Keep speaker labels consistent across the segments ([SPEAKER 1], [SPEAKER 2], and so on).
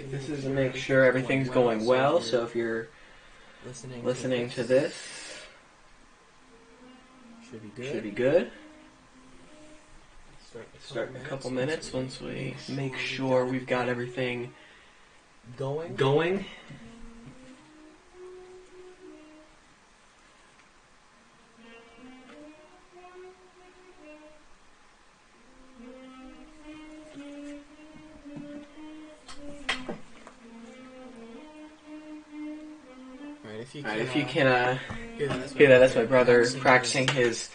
[SPEAKER 1] This is to make sure everything's going well. So if you're listening to this, should be good. Start in a couple minutes once we make sure we've got everything going. If you can hear that, that's my brother practicing his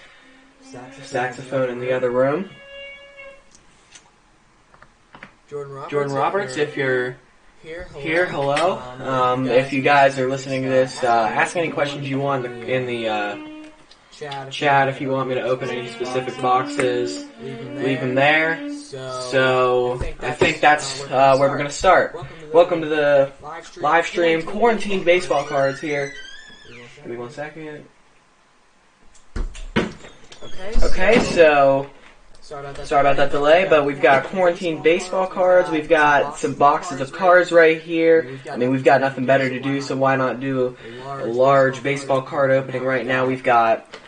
[SPEAKER 1] saxophone in the other room. Jordan Roberts, if you're here, hello. If you guys are listening to this, ask any questions you want in the chat. If you want me to open any specific boxes, leave them there. So I think that's where we're going to start. Welcome to the live stream. Quarantine baseball cards here. Give me 1 second. Okay, so sorry about that delay, but we've got quarantine baseball cards. We've got some boxes of cards right here. I mean, we've got nothing better to do, so why not do a large baseball card opening right now? We've got,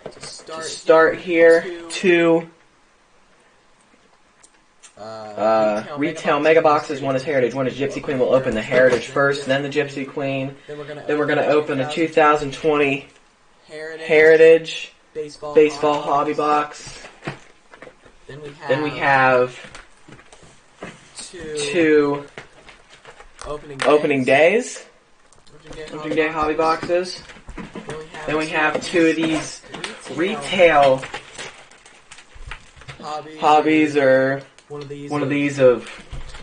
[SPEAKER 1] to start here, two retail mega boxes. One is Heritage, one is Gypsy Queen. We'll open the Heritage first, then the Gypsy Queen. Then we're going to open the 2020 Heritage Baseball Hobby Box. Then we have two opening day hobby boxes. Then we have two of these retail hobbies, or one of these of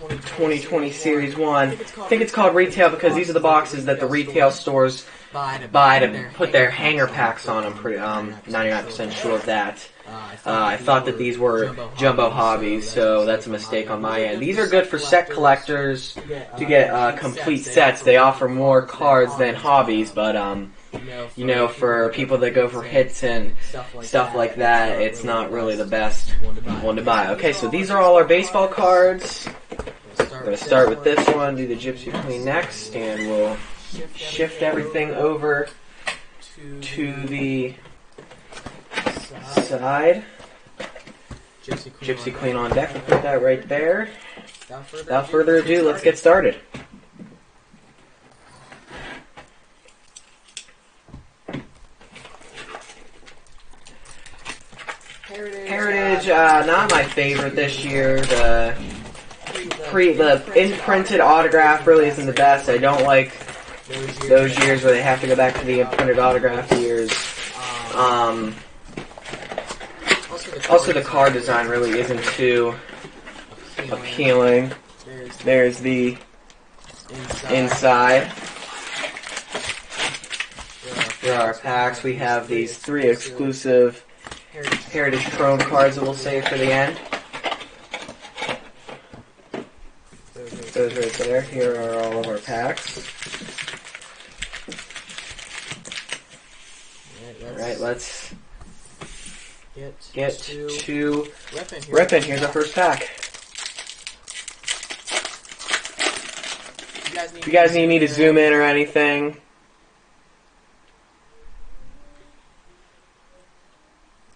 [SPEAKER 1] 2020 Series 1. I think it's called retail because these are the boxes that the retail stores buy to put their hanger packs on. I'm pretty 99% sure of that. I thought that these were jumbo hobbies, so that's a mistake on my end. These are good for set collectors to get complete sets. They offer more cards than hobbies, but you know, for people that go for hits and stuff like that, it's not really the best one to buy. Okay, so these are all our baseball cards. We're going to start with this one, do the Gypsy Queen next, and we'll shift everything over to the side. Gypsy Queen on deck. We'll put that right there. Without further ado, let's get started. Heritage, not my favorite this year. The imprinted autograph really isn't the best. I don't like those years where they have to go back to the imprinted autograph years. Also, the card design really isn't too appealing. There's the inside. There are our packs. We have these 3 exclusive Heritage Chrome cards that we'll save for the end. Those right there. Here are all of our packs. Alright, let's get to ripping. Here's our first pack. If you guys need me to zoom in or anything,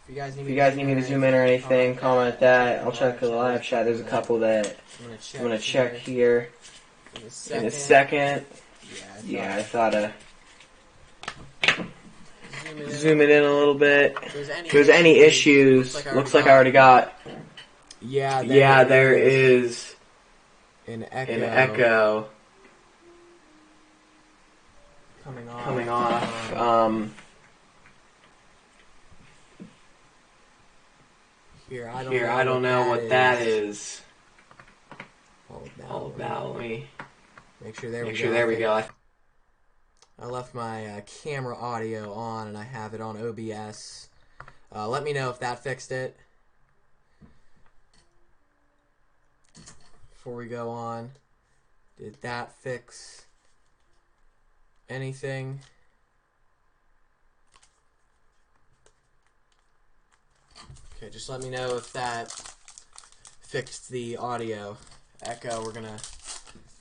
[SPEAKER 1] if you guys need me to zoom in or anything, comment that. I'll check the live chat. There's a couple that I'm going to check here in a second. Yeah, I thought zoom it in a little bit. If there's any issues, looks like I already got. Yeah, there is an echo coming off. Here, I don't know what that is all about. Let me make sure. There we go. I left my camera audio on, and I have it on OBS. Let me know if that fixed it. Before we go on, did that fix anything? Okay, just let me know if that fixed the audio echo. We're gonna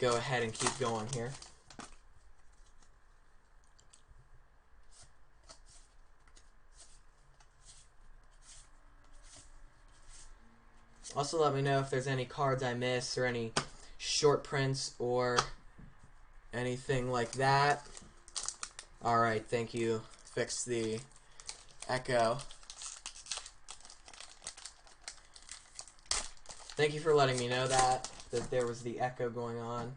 [SPEAKER 1] go ahead and keep going here. Also, let me know if there's any cards I miss or any short prints or anything like that. Alright, thank you. Fix the echo. Thank you for letting me know that there was the echo going on.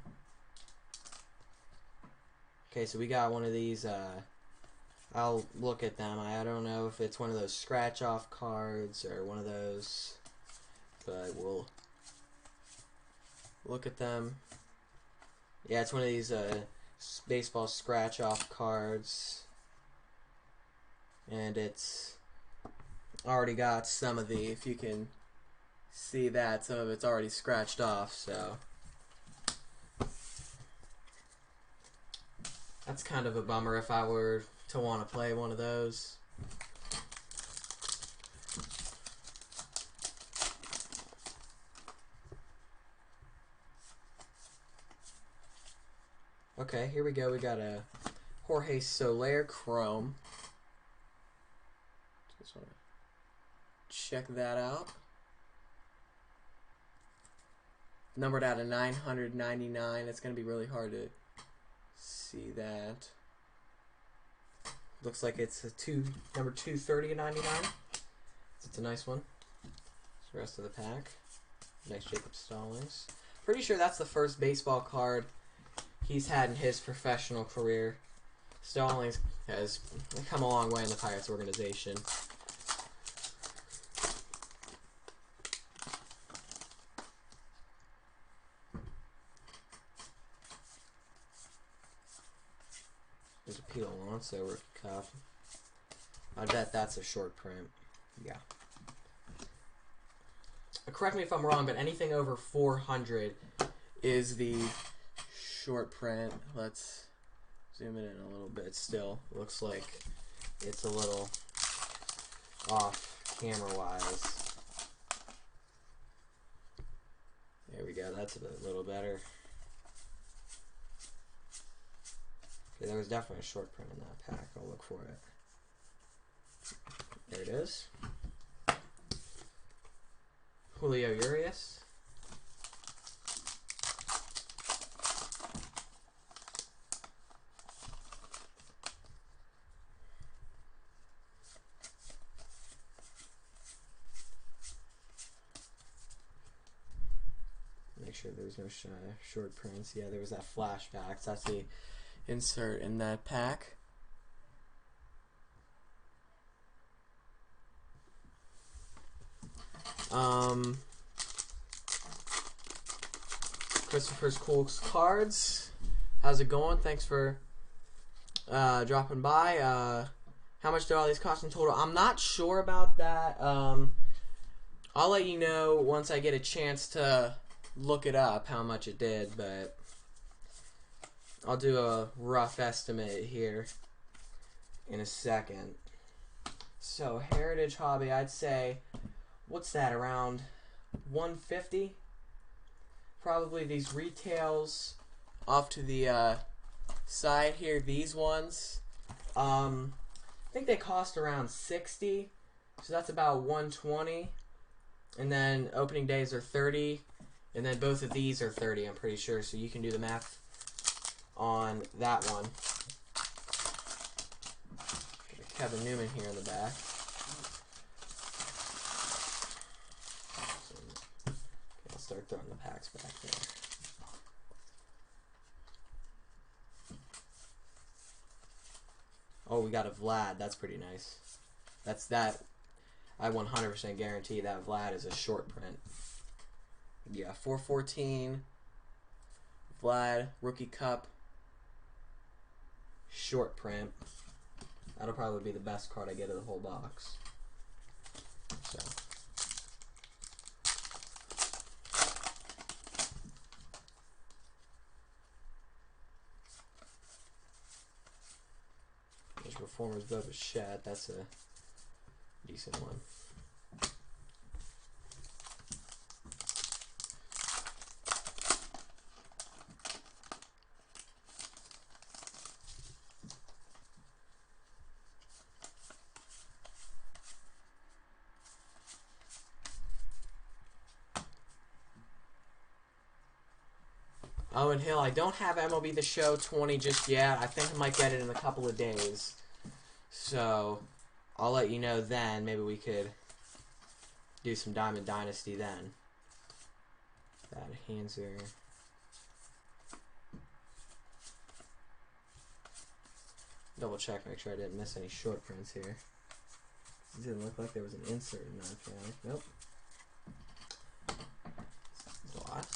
[SPEAKER 1] Okay, so we got one of these. I'll look at them. I don't know if it's one of those scratch-off cards or one of those, but we'll look at them. Yeah, it's one of these baseball scratch-off cards, and it's already got some of the, if you can see that, some of it's already scratched off, so that's kind of a bummer if I were to want to play one of those. Okay, here we go. We got a Jorge Soler Chrome. Just want to check that out. Numbered out of 999. It's going to be really hard to see that. Looks like it's a number 230/99. It's a nice one. It's the rest of the pack. Nice Jacob Stallings. Pretty sure that's the first baseball card he's had in his professional career. Stallings has come a long way in the Pirates organization. There's a Pete Alonso rookie cup. I bet that's a short print. Yeah. Correct me if I'm wrong, but anything over 400 is the short print. Let's zoom it in a little bit. Still looks like it's a little off camera-wise. There we go. That's a little better. Okay, there was definitely a short print in that pack. I'll look for it. There it is. Julio Urias. Make sure there's no short prints. Yeah, there was that flashbacks. That's the insert in that pack. Christopher's Cool Cards. How's it going? Thanks for dropping by. How much do all these cost in total? I'm not sure about that. I'll let you know once I get a chance to look it up how much it did, but I'll do a rough estimate here in a second. So Heritage Hobby, I'd say, what's that, around 150? Probably these retails off to the side here, these ones. I think they cost around 60, so that's about 120. And then opening days are 30, and then both of these are 30, I'm pretty sure, so you can do the math on that one. Kevin Newman here in the back. I'll start throwing the packs back there. Oh, we got a Vlad. That's pretty nice. That's that. I 100% guarantee that Vlad is a short print. Yeah, 414. Vlad, Rookie Cup. Short print. That'll probably be the best card I get of the whole box. So. There's Reformers Boba Shed. That's a decent one.
[SPEAKER 2] Owen Hill, I don't have MLB The Show 20 just yet. I think I might get it in a couple of days. So, I'll let you know then. Maybe we could do some Diamond Dynasty then. Bad hands here. Double check, make sure I didn't miss any short prints here. It didn't look like there was an insert in that pack. Nope. That's a lot.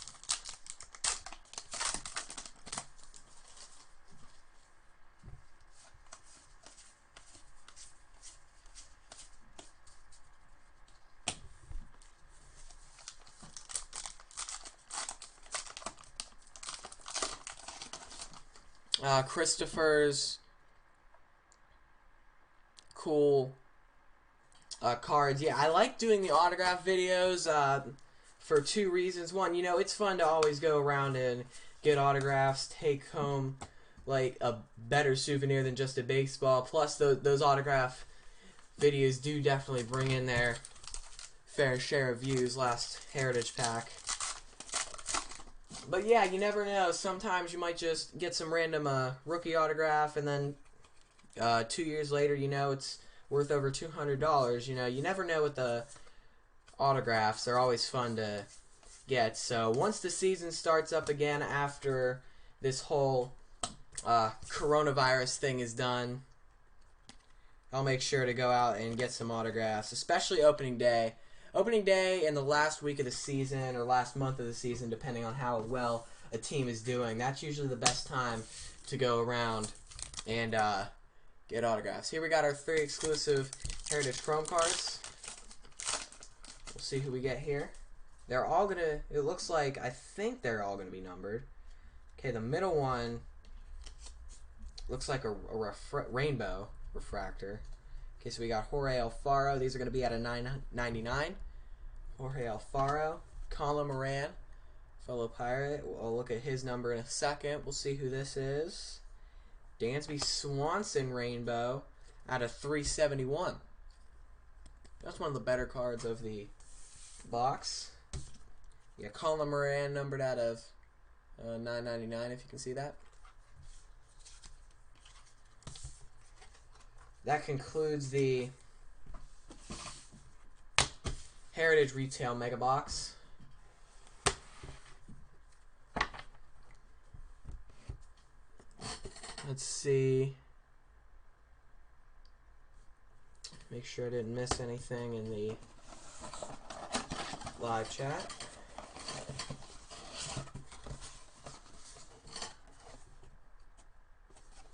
[SPEAKER 2] Christopher's cool cards. Yeah, I like doing the autograph videos for two reasons. One, you know, it's fun to always go around and get autographs, take home like a better souvenir than just a baseball. Plus, those autograph videos do definitely bring in their fair share of views. Last Heritage pack. But yeah, you never know. Sometimes you might just get some random rookie autograph, and then 2 years later, you know, it's worth over $200. You know, you never know with the autographs. They're always fun to get. So once the season starts up again after this whole coronavirus thing is done, I'll make sure to go out and get some autographs, especially opening day. Opening day and the last week of the season, or last month of the season, depending on how well a team is doing. That's usually the best time to go around and get autographs. Here we got our 3 exclusive Heritage Chrome cards. We'll see who we get here. They're all going to, it looks like, I think they're all going to be numbered. Okay, the middle one looks like a rainbow refractor. Okay, so we got Jorge Alfaro. These are going to be at a $9.99. Jorge Alfaro. Colin Moran, fellow Pirate. We'll look at his number in a second. We'll see who this is. Dansby Swanson Rainbow at a $3.71. That's one of the better cards of the box. Yeah, Colin Moran numbered out of $9.99, if you can see that. That concludes the Heritage Retail Mega Box. Let's see. Make sure I didn't miss anything in the live chat.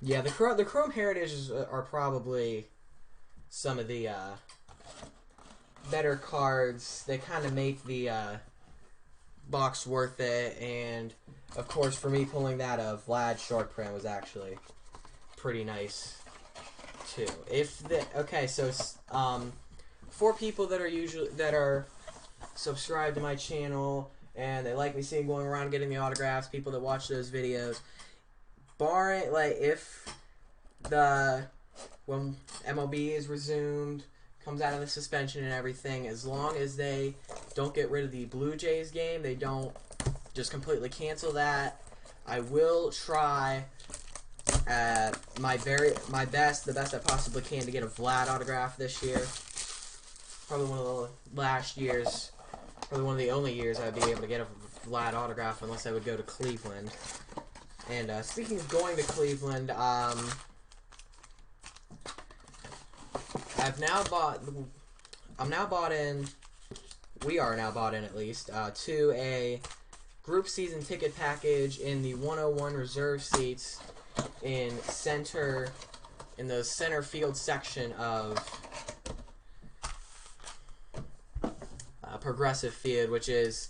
[SPEAKER 2] Yeah, the Chrome Heritages are probably some of the better cards. They kind of make the box worth it, and of course, for me, pulling that Vlad short print was actually pretty nice too. Okay, so for people that are subscribed to my channel and they like me seeing going around getting the autographs, people that watch those videos, barring when MLB is resumed, comes out of the suspension and everything, as long as they don't get rid of the Blue Jays game, they don't just completely cancel that, I will try at my best, the best I possibly can, to get a Vlad autograph this year. Probably one of the last years, probably one of the only years I'd be able to get a Vlad autograph, unless I would go to Cleveland. And speaking of going to Cleveland, we are now bought in at least, to a group season ticket package in the 101 reserve seats in the center field section of Progressive Field, which is,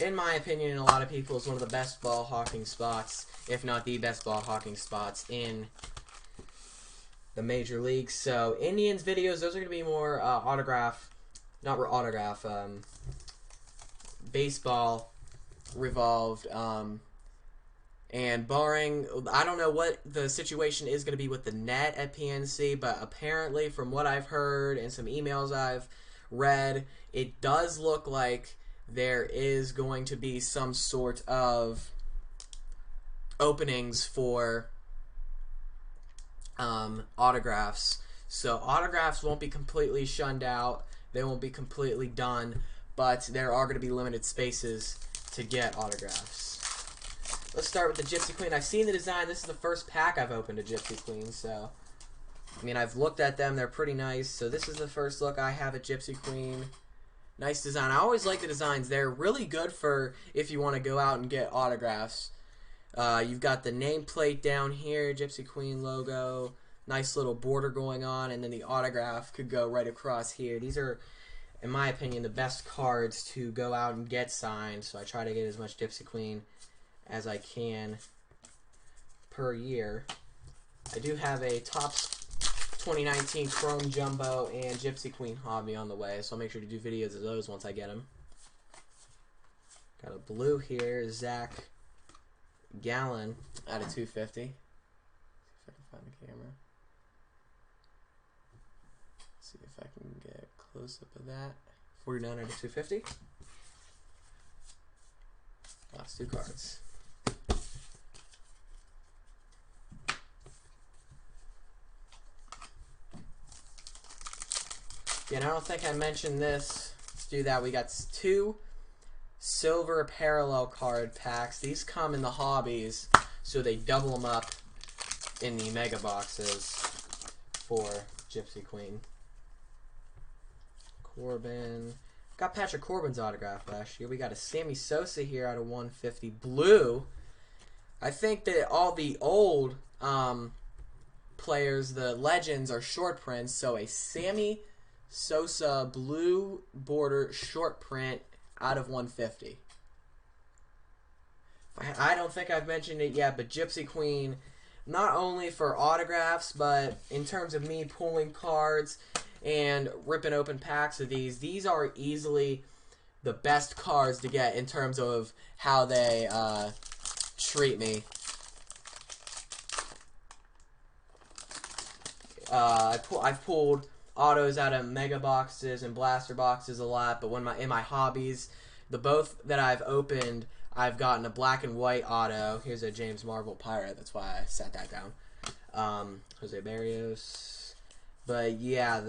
[SPEAKER 2] in my opinion, and a lot of people, is one of the best ball hawking spots, if not the best ball hawking spots in the major leagues. So Indians videos, those are going to be more baseball revolved, and barring, I don't know what the situation is going to be with the net at PNC, but apparently from what I've heard and some emails I've read, it does look like there is going to be some sort of openings for autographs. So autographs won't be completely shunned out. They won't be completely done, but there are going to be limited spaces to get autographs. Let's start with the Gypsy Queen. I've seen the design. This is the first pack I've opened a Gypsy Queen, so I mean, I've looked at them. They're pretty nice. So this is the first look I have at Gypsy Queen. Nice design. I always like the designs. They're really good for if you want to go out and get autographs. You've got the nameplate down here, Gypsy Queen logo. Nice little border going on, and then the autograph could go right across here. These are, in my opinion, the best cards to go out and get signed. So I try to get as much Gypsy Queen as I can per year. I do have a Topps 2019 Chrome Jumbo and Gypsy Queen hobby on the way, so I'll make sure to do videos of those once I get them. Got a blue here, Zach Gallen out of 250. See if I can find the camera. See if I can get a close up of that. 49 out of 250. Last two cards. Yeah, and I don't think I mentioned this. Let's do that. We got two silver parallel card packs. These come in the hobbies, so they double them up in the mega boxes for Gypsy Queen. Corbin. Got Patrick Corbin's autograph last year. We got a Sammy Sosa here out of 150. Blue. I think that all the old players, the legends, are short prints, so a Sammy Sosa blue border short print out of 150. I don't think I've mentioned it yet, but Gypsy Queen, not only for autographs, but in terms of me pulling cards and ripping open packs of these are easily the best cards to get in terms of how they treat me. I've pulled autos out of mega boxes and blaster boxes a lot, but when in my hobbies, the both that I've opened, I've gotten a black and white auto. Here's a James Marvel Pirate. That's why I set that down. Jose Barrios. But yeah,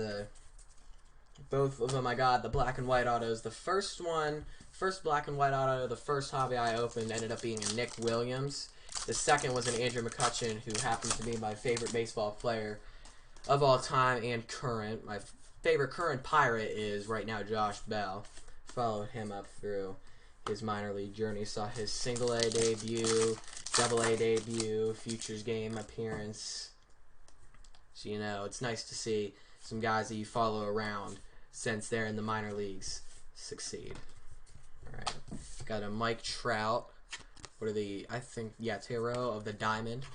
[SPEAKER 2] both of them I got the black and white autos. The first black and white auto, the first hobby I opened ended up being a Nick Williams. The second was an Andrew McCutchen, who happens to be my favorite baseball player of all time and current. My favorite current Pirate is right now Josh Bell. Followed him up through his minor league journey. Saw his single-A debut, double-A debut, Futures game appearance. So, you know, it's nice to see some guys that you follow around since they're in the minor leagues succeed. Alright. Got a Mike Trout. What are the, I think, yeah, Tarot of the Diamond.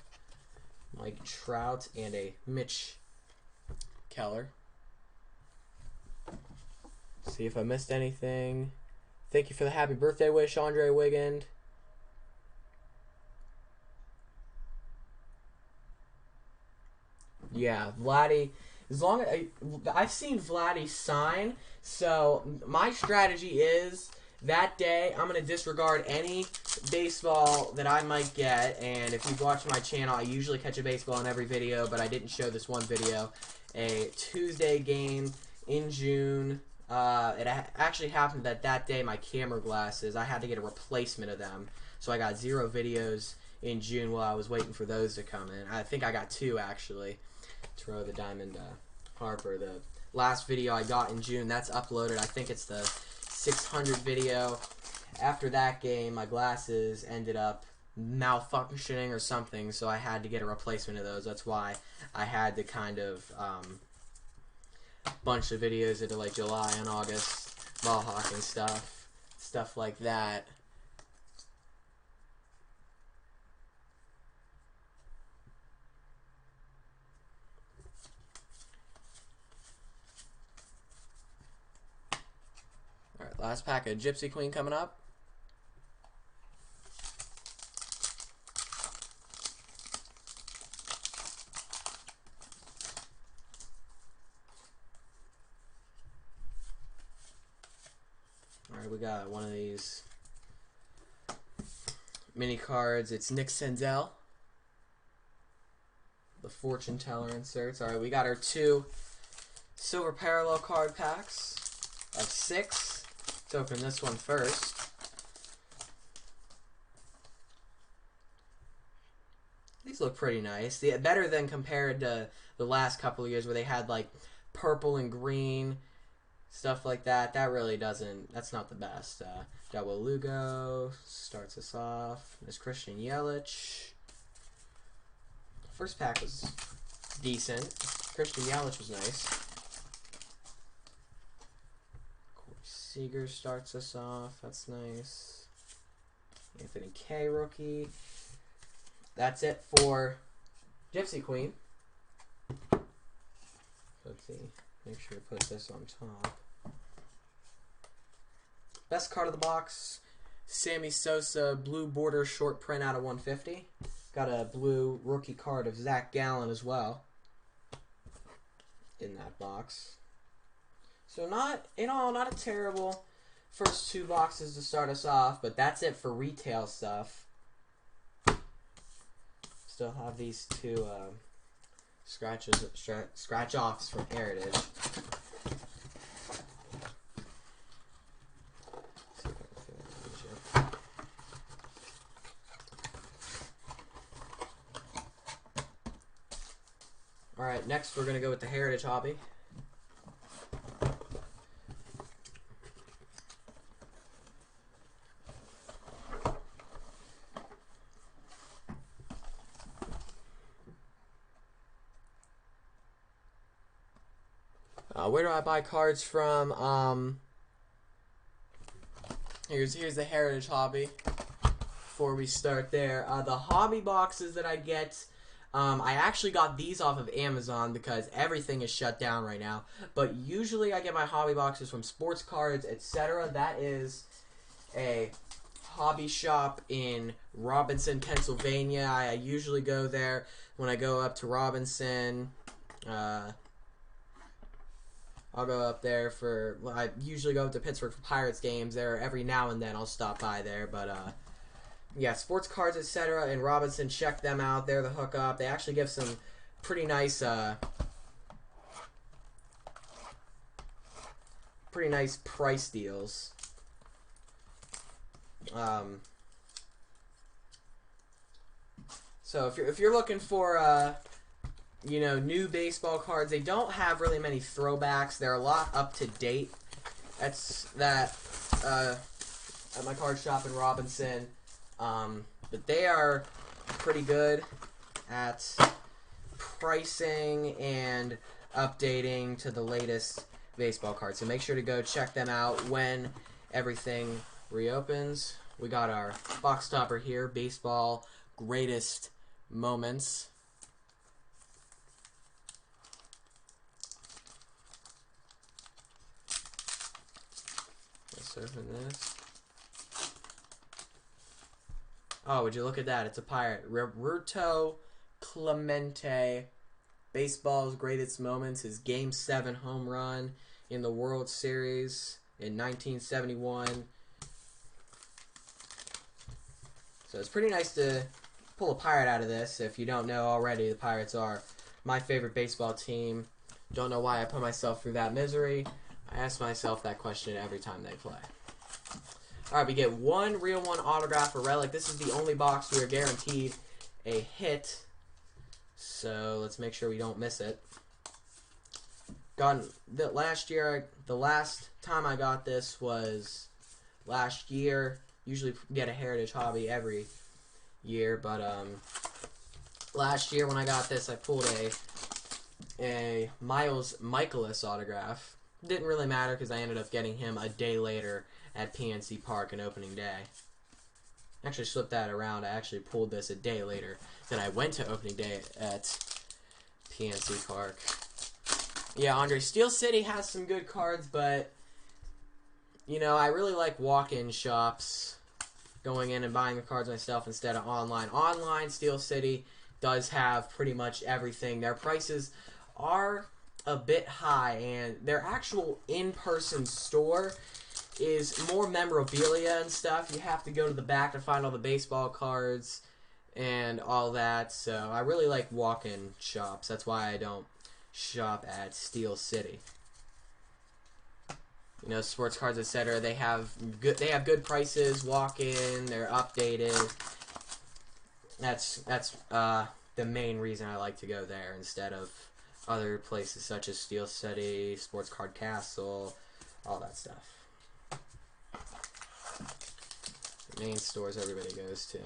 [SPEAKER 2] Mike Trout and a Mitch Keller. See if I missed anything. Thank you for the happy birthday wish, Andre Wigand. Yeah, Vladdy. As long as I've seen Vladdy sign, so my strategy is that day I'm gonna disregard any baseball that I might get. And if you've watched my channel, I usually catch a baseball in every video, but I didn't show this one video. A Tuesday game in June. It actually happened that day my camera glasses, I had to get a replacement of them. So I got 0 videos in June while I was waiting for those to come in. I think I got 2 actually. Throw the Diamond Harper. The last video I got in June, that's uploaded. I think it's the 600 video. After that game, my glasses ended up malfunctioning or something, so I had to get a replacement of those. That's why I had to kind of bunch of videos into like July and August, ball hawking stuff like that. Alright, last pack of Gypsy Queen coming up. Alright, we got one of these mini cards. It's Nick Senzel. The fortune teller inserts. Alright, we got our 2 silver parallel card packs of 6. Let's open this one first. These look pretty nice. Better than compared to the last couple of years where they had like purple and green, stuff like that. That really doesn't, that's not the best. Double Lugo starts us off. There's Christian Yelich. First pack was decent. Christian Yelich was nice. Corey Seager starts us off. That's nice. Anthony K. rookie. That's it for Gypsy Queen. Let's see. Make sure to put this on top. Best card of the box. Sammy Sosa blue border short print out of 150. Got a blue rookie card of Zach Gallen as well in that box. So not a terrible first 2 boxes to start us off, but that's it for retail stuff. Still have these 2 scratch offs from Heritage. Alright, next we're going to go with the Heritage Hobby. Where do I buy cards from? Here's the Heritage Hobby. Before we start there, the hobby boxes that I get, I actually got these off of Amazon because everything is shut down right now. But usually I get my hobby boxes from Sports Cards, etc. That is a hobby shop in Robinson, Pennsylvania. I usually go there when I go up to Robinson. I'll go up there for, I usually go up to Pittsburgh for Pirates games there. Every now and then I'll stop by there. But, yeah, Sports Cards, etc. in Robinson, check them out. They're the hookup. They actually give some pretty nice price deals. So if you're looking for you know, new baseball cards, they don't have really many throwbacks. They're a lot up to date. That's that at my card shop in Robinson. But they are pretty good at pricing and updating to the latest baseball cards. So make sure to go check them out when everything reopens. We got our box topper here, Baseball Greatest Moments. Let's open this. Oh, would you look at that? It's a Pirate. Roberto Clemente, baseball's greatest moments, his Game 7 home run in the World Series in 1971. So it's pretty nice to pull a Pirate out of this. If you don't know already, the Pirates are my favorite baseball team. Don't know why I put myself through that misery. I ask myself that question every time they play. Alright, we get 1 Real 1 autograph or relic. This is the only box we are guaranteed a hit. So let's make sure we don't miss it. The last time I got this was last year. Usually get a Heritage Hobby every year, but last year when I got this, I pulled a Miles Michaelis autograph. Didn't really matter because I ended up getting him a day later at PNC Park on opening day. Actually slipped that around. I actually pulled this a day later than I went to opening day at PNC Park. Yeah, Andre, Steel City has some good cards, but you know, I really like walk-in shops, going in and buying the cards myself instead of online. Online, Steel City does have pretty much everything. Their prices are a bit high, and their actual in-person store is more memorabilia and stuff. You have to go to the back to find all the baseball cards and all that. So I really like walk-in shops. That's why I don't shop at Steel City. You know, sports cards, etc. They have good prices. Walk in, they're updated. That's the main reason I like to go there instead of other places such as Steel City, Sports Card Castle, all that stuff. The main stores everybody goes to.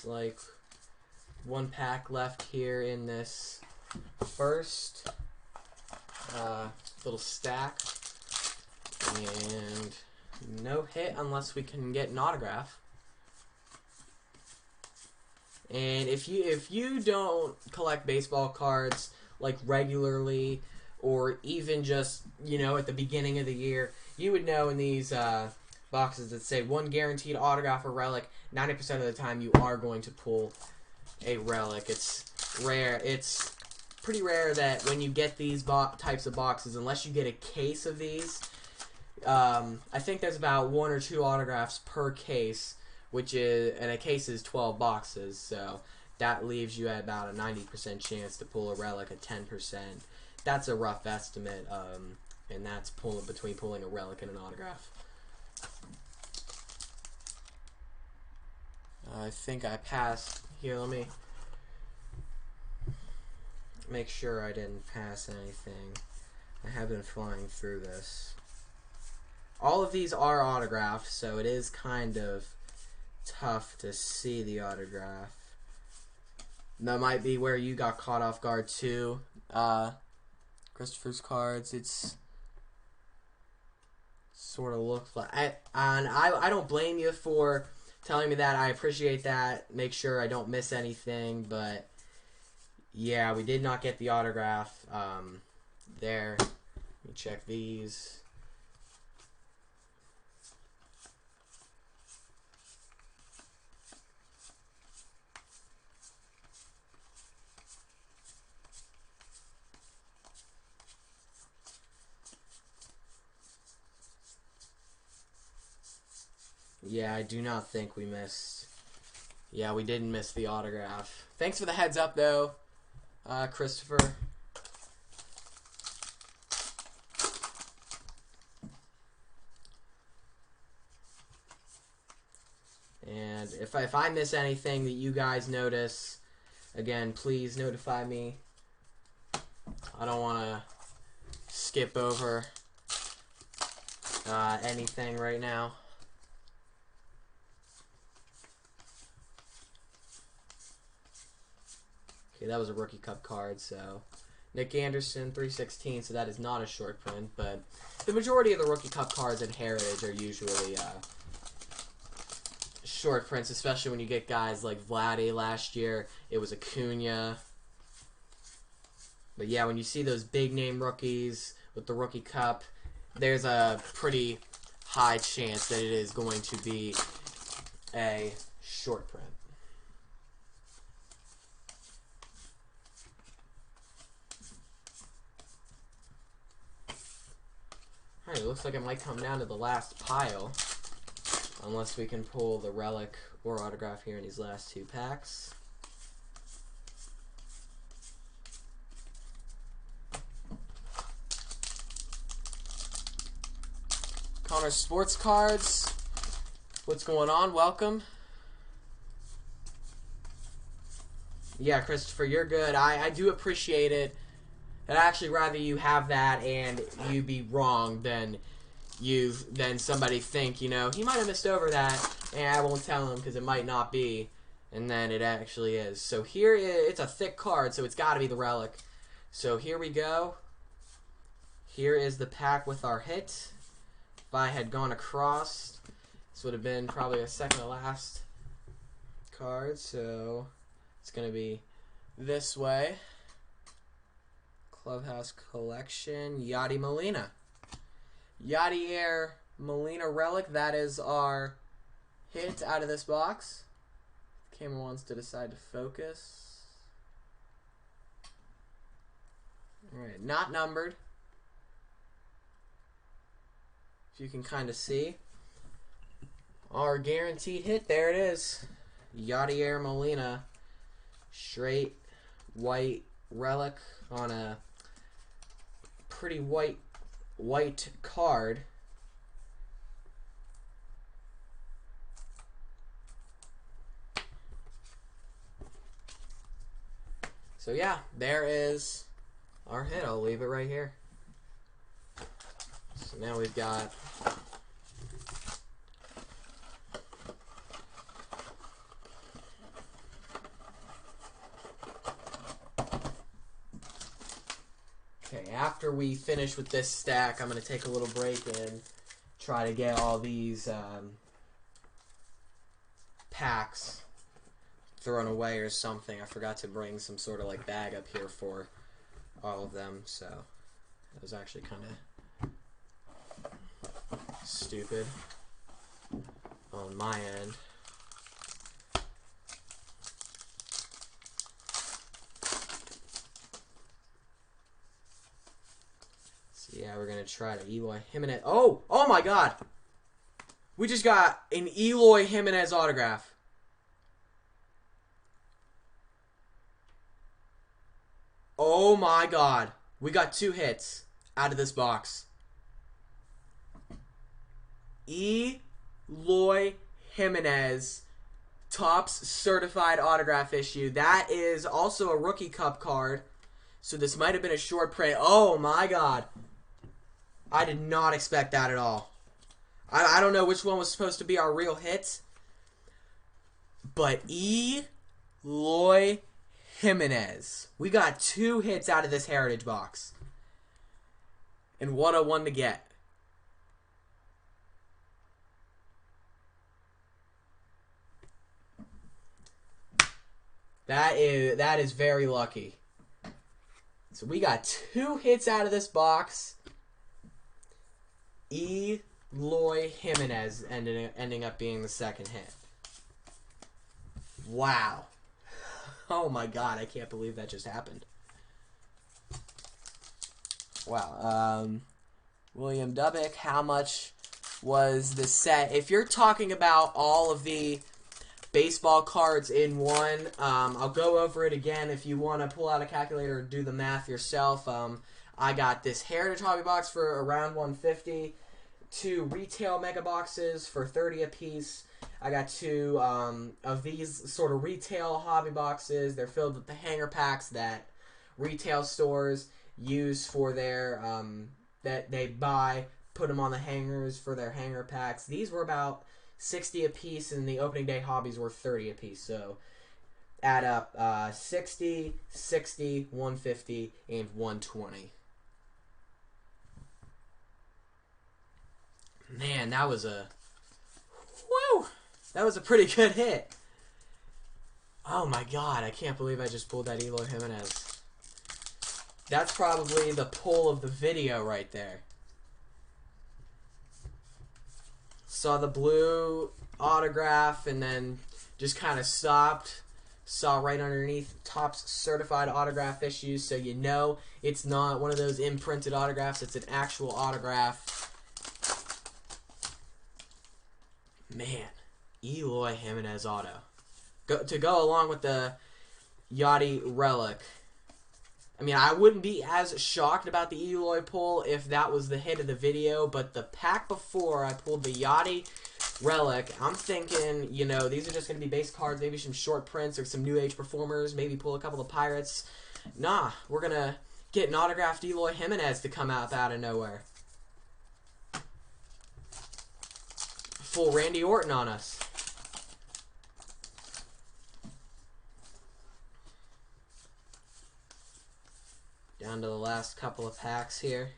[SPEAKER 2] Like one pack left here in this first little stack, and no hit unless we can get an autograph. And if you don't collect baseball cards like regularly, or even just, you know, at the beginning of the year, you would know in these boxes that say one guaranteed autograph or relic, 90% of the time you are going to pull a relic. It's rare. It's pretty rare that when you get these types of boxes, unless you get a case of these, I think there's about 1 or 2 autographs per case, and a case is 12 boxes, so that leaves you at about a 90% chance to pull a relic at 10%. That's a rough estimate, and that's between pulling a relic and an autograph. I think I passed. Here, let me make sure I didn't pass anything. I have been flying through this. All of these are autographed, so it is kind of tough to see the autograph. That might be where you got caught off guard too. Christopher's cards, it's sort of looks like, I don't blame you for telling me that. I appreciate that. Make sure I don't miss anything, but yeah, we did not get the autograph there. Let me check these. Yeah, I do not think we missed. Yeah, we didn't miss the autograph. Thanks for the heads up, though, Christopher. And if I miss anything that you guys notice, again, please notify me. I don't want to skip over anything right now. Okay, that was a Rookie Cup card, so Nick Anderson, 316, so that is not a short print, but the majority of the Rookie Cup cards at Heritage are usually short prints, especially when you get guys like Vladdy last year. It was Acuna. But yeah, when you see those big-name rookies with the Rookie Cup, there's a pretty high chance that it is going to be a short print. Alright, it looks like it might come down to the last pile, unless we can pull the relic or autograph here in these last 2 packs. Connor Sports Cards, what's going on? Welcome. Yeah, Christopher, you're good. I do appreciate it. I'd actually rather you have that and you be wrong than somebody think, you know, he might have missed over that, and I won't tell him because it might not be, and then it actually is. So here, it's a thick card, so it's got to be the relic. So here we go. Here is the pack with our hit. If I had gone across, this would have been probably a second to last card, so It's going to be this way. Clubhouse Collection, Yadi Molina. Yadier Molina relic. That is our hit out of this box. The camera wants to decide to focus. Alright, not numbered. If you can kind of see. Our guaranteed hit, there it is. Yadier Molina. Straight white relic on a pretty white card. So yeah, there is our hit. I'll leave it right here. So now we've got okay, after we finish with this stack, I'm going to take a little break and try to get all these packs thrown away or something. I forgot to bring some sort of like bag up here for all of them, so that was actually kind of stupid on my end. So yeah, we're gonna try to Eloy Jimenez. Oh my God! We just got an Eloy Jimenez autograph. Oh my God. We got 2 hits out of this box. Eloy Jimenez, Topps certified autograph issue. That is also a Rookie Cup card. So this might have been a short print. Oh my God. I did not expect that at all. I don't know which one was supposed to be our real hit. But Eloy Jimenez. We got 2 hits out of this Heritage box. And 101 to get. That is very lucky. So we got 2 hits out of this box. Eloy Jimenez ending up being the second hit. Wow. Oh my God, I can't believe that just happened. Wow. William Dubbick, how much was the set? If you're talking about all of the baseball cards in one, I'll go over it again if you want to pull out a calculator and do the math yourself. I got this Heritage Hobby Box for around $150, 2 retail mega boxes for $30 a piece. I got 2 of these sort of retail hobby boxes. They're filled with the hanger packs that retail stores use for their that they buy, put them on the hangers for their hanger packs. These were about $60 a piece, and the opening day hobbies were $30 a piece. So add up 60, 60, 150, and 120. Man, that was a pretty good hit. Oh my God, I can't believe I just pulled that Eloy Jimenez. That's probably the pull of the video right there. Saw the blue autograph and then just kind of stopped. Saw right underneath Topps certified autograph issues, so you know it's not one of those imprinted autographs. It's an actual autograph. Man, Eloy Jimenez auto. To go along with the Yachty relic. I mean, I wouldn't be as shocked about the Eloy pull if that was the hit of the video, but the pack before I pulled the Yachty relic, I'm thinking, you know, these are just going to be base cards, maybe some short prints or some New Age performers, maybe pull a couple of Pirates. Nah, we're going to get an autographed Eloy Jimenez to come out of nowhere. Full Randy Orton on us. Down to the last couple of packs here.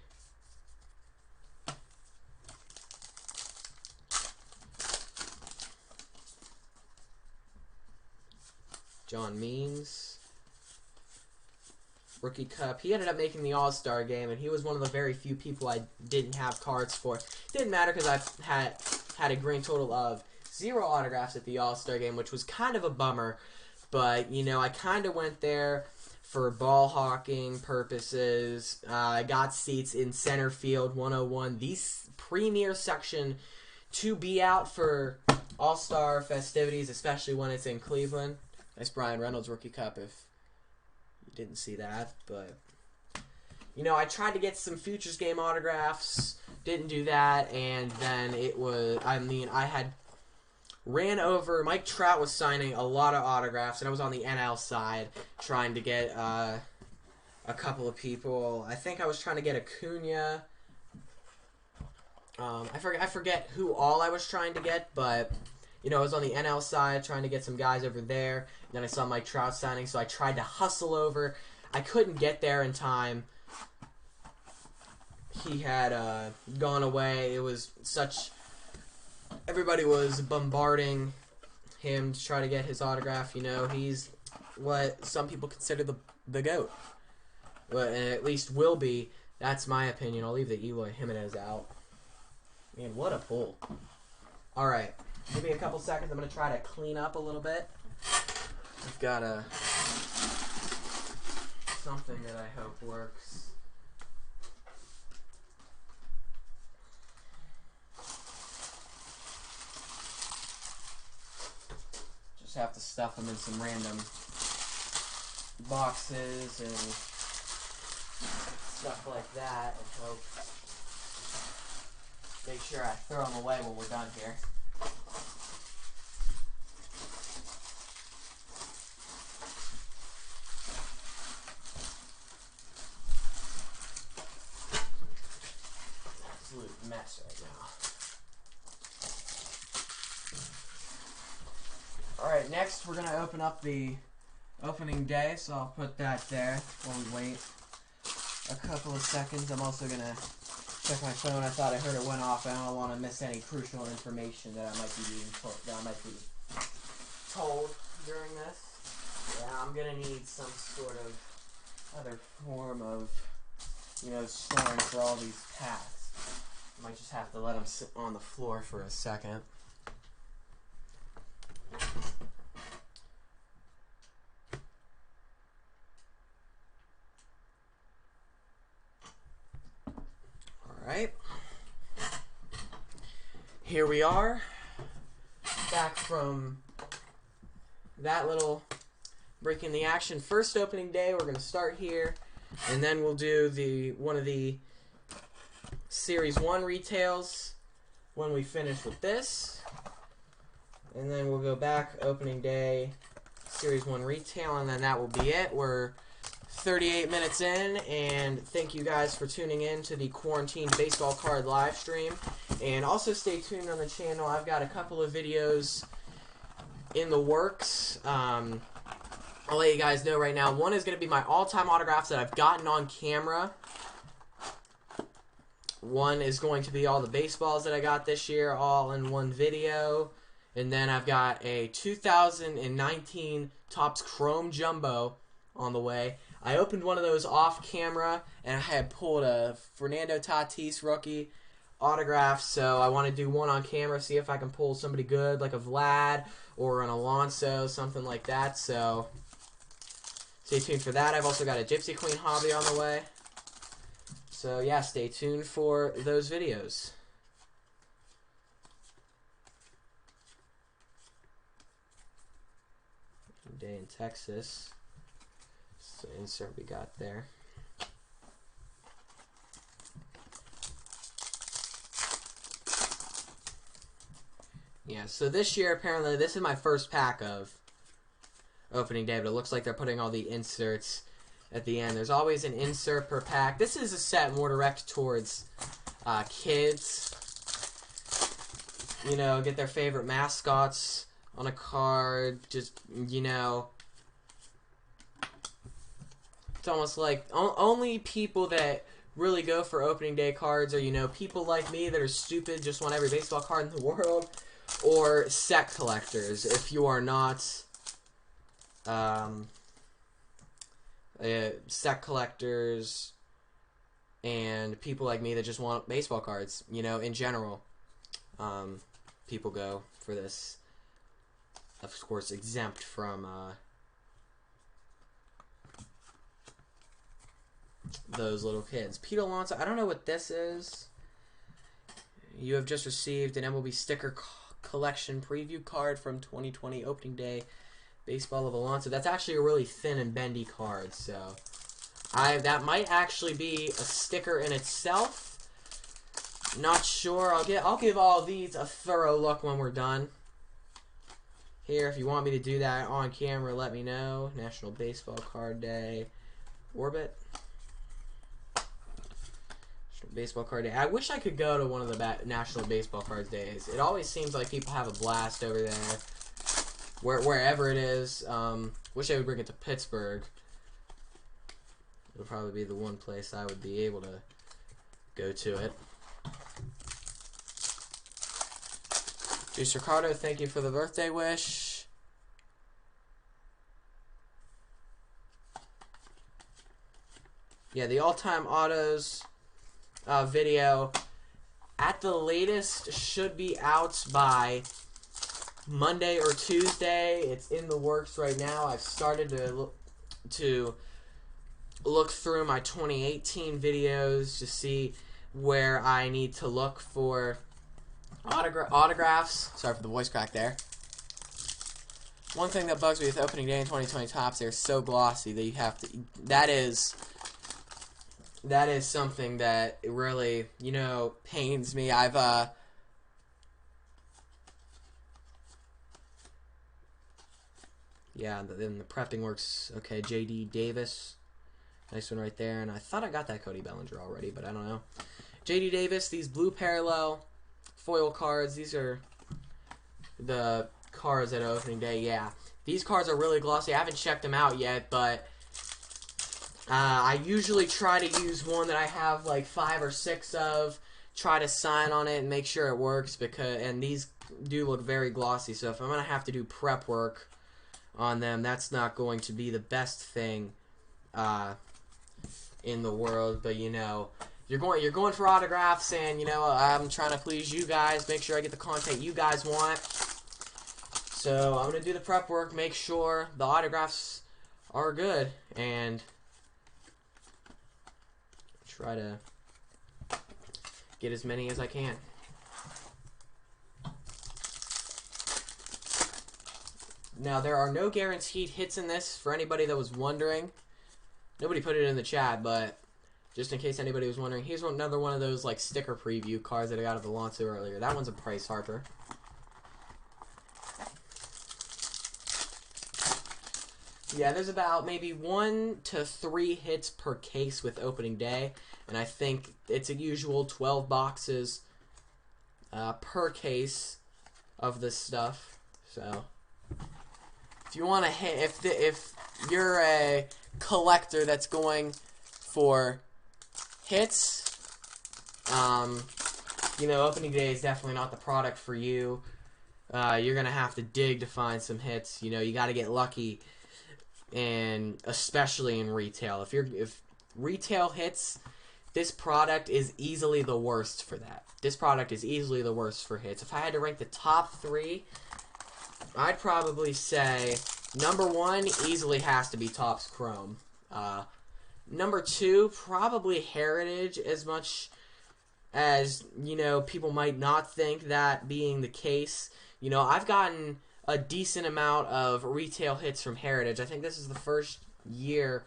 [SPEAKER 2] John Means. Rookie Cup. He ended up making the All-Star game, and he was one of the very few people I didn't have cards for. Didn't matter because I've had a grand total of 0 autographs at the All-Star game, which was kind of a bummer. But, you know, I kind of went there for ball hawking purposes. I got seats in center field 101, the premier section to be out for All-Star festivities, especially when it's in Cleveland. Nice Brian Reynolds Rookie Cup if you didn't see that. But, you know, I tried to get some Futures Game autographs, didn't do that, and then it was, I had ran over, Mike Trout was signing a lot of autographs, and I was on the NL side trying to get a couple of people. I think I was trying to get Acuna. I forget who all I was trying to get, but, you know, I was on the NL side trying to get some guys over there. And then I saw Mike Trout signing, so I tried to hustle over. I couldn't get there in time. He had gone away. It was such... Everybody was bombarding him to try to get his autograph. You know, he's what some people consider the GOAT. But at least will be. That's my opinion. I'll leave the Eloy Jimenez out. Man, what a pull. Alright. Give me a couple seconds. I'm going to try to clean up a little bit. I've got something that I hope works. Just have to stuff them in some random boxes and stuff like that and hope. Make sure I throw them away when we're done here. Absolute mess right now. Alright, next we're going to open up the opening day, so I'll put that there while we wait a couple of seconds. I'm also going to check my phone. I thought I heard it went off. I don't want to miss any crucial information that I might be told during this. Yeah, I'm gonna need some sort of other form of, you know, storing for all these packs. I might just have to let them sit on the floor for a second. Alright, here we are, back from that little break in the action. First opening day, we're going to start here, and then we'll do one of the Series 1 retails when we finish with this. And then we'll go back, opening day, Series 1 retail, and then that will be it. We're 38 minutes in, and thank you guys for tuning in to the Quarantine Baseball Card live stream. And also stay tuned on the channel. I've got a couple of videos in the works. I'll let you guys know right now. One is going to be my all-time autographs that I've gotten on camera. One is going to be all the baseballs that I got this year, all in one video. And then I've got a 2019 Topps Chrome Jumbo on the way. I opened one of those off camera, and I had pulled a Fernando Tatis rookie autograph, so I want to do one on camera, see if I can pull somebody good, like a Vlad or an Alonso, something like that. So stay tuned for that. I've also got a Gypsy Queen hobby on the way. So yeah, stay tuned for those videos. Day in Texas. So insert we got there. Yeah, so this year apparently this is my first pack of opening day, but it looks like they're putting all the inserts at the end. There's always an insert per pack. This is a set more direct towards kids. You know, get their favorite mascots on a card. Just, you know, it's almost like only people that really go for opening day cards are, you know, people like me that are stupid, just want every baseball card in the world, or set collectors. If you are not set collectors, and people like me that just want baseball cards, you know, in general. People go for this. Of course, exempt from those little kids. Pete Alonso, I don't know what this is. You have just received an MLB sticker collection preview card from 2020 opening day. Baseball of Alonso. That's actually a really thin and bendy card, so that might actually be a sticker in itself. Not sure. I'll give all these a thorough look when we're done. Here, if you want me to do that on camera, let me know. National Baseball Card Day. Orbit. National Baseball Card Day. I wish I could go to one of the National Baseball Cards Days. It always seems like people have a blast over there. Wherever it is. Wish I would bring it to Pittsburgh. It'll probably be the one place I would be able to go to it. Juice Ricardo, thank you for the birthday wish. Yeah, the all-time autos video at the latest should be out by Monday or Tuesday. It's in the works right now. I've started to look through my 2018 videos to see where I need to look for autographs. Sorry for the voice crack there. One thing that bugs me with opening day in 2020 Topps, they're so glossy that you have to. That is something that really, you know, pains me. I've yeah, then the prepping works. Okay, J.D. Davis, nice one right there. And I thought I got that Cody Bellinger already, but I don't know. J.D. Davis, these blue parallel foil cards, these are the cards at opening day. Yeah, these cards are really glossy. I haven't checked them out yet, but I usually try to use one that I have like 5 or 6 of, try to sign on it and make sure it works, and these do look very glossy, so if I'm gonna have to do prep work on them, that's not going to be the best thing in the world. But you know, you're going for autographs, and you know, I'm trying to please you guys, make sure I get the content you guys want. So I'm gonna do the prep work, make sure the autographs are good, and try to get as many as I can. Now, there are no guaranteed hits in this, for anybody that was wondering. Nobody put it in the chat, but just in case anybody was wondering, here's another one of those like sticker preview cards that I got of Alonso earlier. That one's a Bryce Harper. Yeah, there's about maybe 1 to 3 hits per case with opening day, and I think it's a usual 12 boxes per case of this stuff. So if you want to hit, if you're a collector that's going for hits, you know, opening day is definitely not the product for you. You're gonna have to dig to find some hits. You know, you got to get lucky. And especially in retail, if retail hits, this product is easily the worst for that. This product is easily the worst for hits. If I had to rank the top 3, I'd probably say number 1 easily has to be Topps Chrome. Number 2, probably Heritage, as much as, you know, people might not think that being the case. You know, I've gotten a decent amount of retail hits from Heritage. I think this is the first year,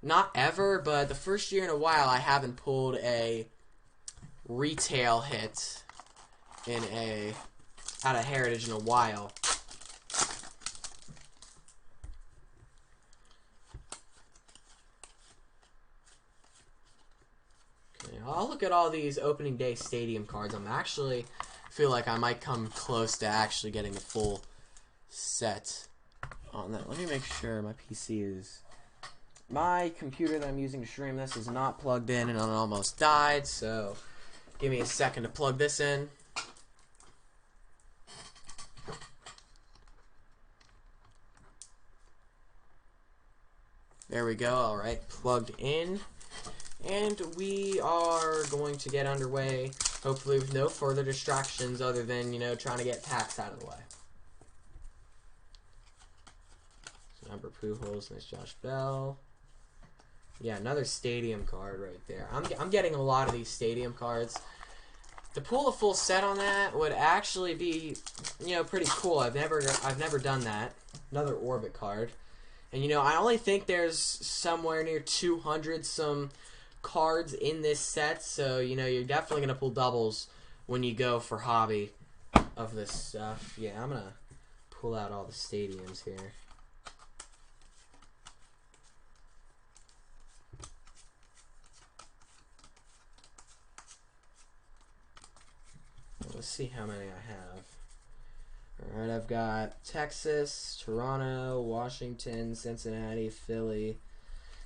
[SPEAKER 2] not ever, but the first year in a while I haven't pulled a retail hit out of Heritage in a while. Okay, I'll look at all these opening day stadium cards. I'm actually feel like I might come close to actually getting the full set on that. Let me make sure my PC is... My computer that I'm using to stream this is not plugged in, and it almost died, so give me a second to plug this in. There we go. All right, plugged in. And we are going to get underway, hopefully with no further distractions other than, you know, trying to get packs out of the way. So number Pujols, nice Josh Bell. Yeah, another stadium card right there. I'm getting a lot of these stadium cards. To pull a full set on that would actually be, you know, pretty cool. I've never done that. Another Orbit card. And, you know, I only think there's somewhere near 200 some cards in this set, so you know you're definitely gonna pull doubles when you go for hobby of this stuff. Yeah, I'm gonna pull out all the stadiums here. Let's see how many I have. Alright, I've got Texas, Toronto, Washington, Cincinnati, Philly,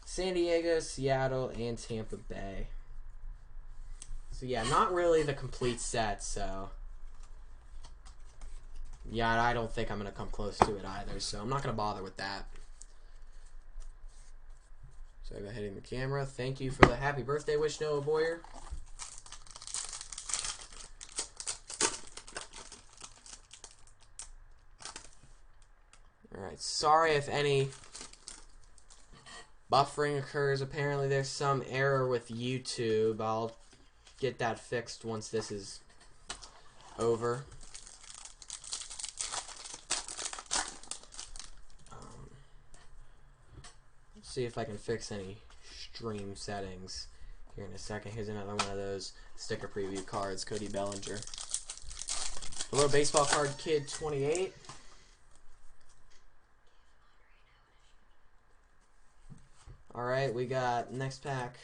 [SPEAKER 2] San Diego, Seattle, and Tampa Bay. So yeah, not really the complete set, so yeah, I don't think I'm going to come close to it either, so I'm not going to bother with that. So I go hitting the camera. Thank you for the happy birthday wish, Noah Boyer. Alright, sorry if any buffering occurs. Apparently there's some error with YouTube. I'll get that fixed once this is over. Let's see if I can fix any stream settings here in a second. Here's another one of those sticker preview cards, Cody Bellinger. Hello, Baseball Card Kid 28. Alright, we got next pack,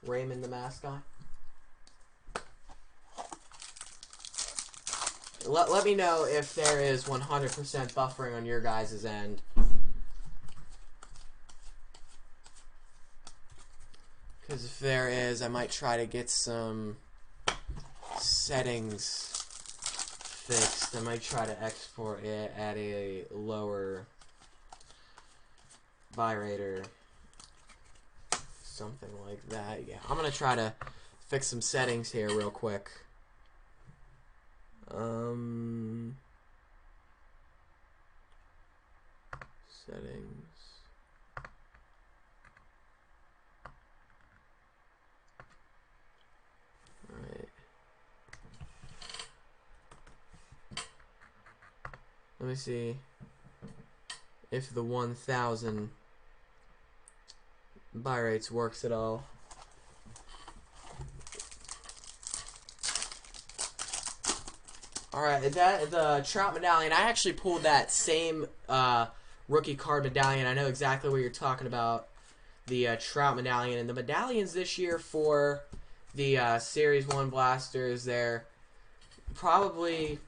[SPEAKER 2] Raymond the mascot. Let me know if there is 100% buffering on your guys' end. Because if there is, I might try to get some settings fixed. I might try to export it at a lower bitrate or something like that. Yeah, I'm gonna try to fix some settings here real quick. Settings. All right. Let me see if the 1000 bitrates works at all. Alright, the Trout medallion, I actually pulled that same rookie card medallion. I know exactly what you're talking about, the Trout medallion. And the medallions this year for the Series 1 Blasters, they're probably,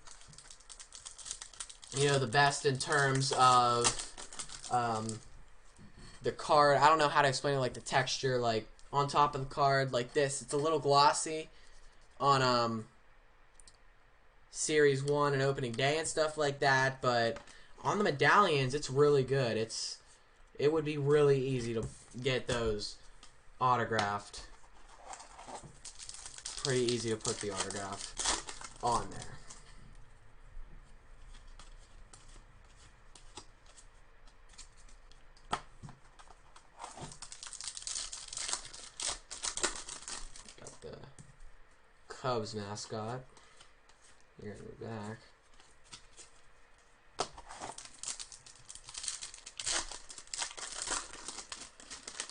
[SPEAKER 2] you know, the best in terms of the card. I don't know how to explain it, like the texture, like on top of the card, like this. It's a little glossy on Series 1 and opening day and stuff like that, but on the medallions, it's really good. It would be really easy to get those autographed. Pretty easy to put the autograph on there. Cubs mascot here in the back.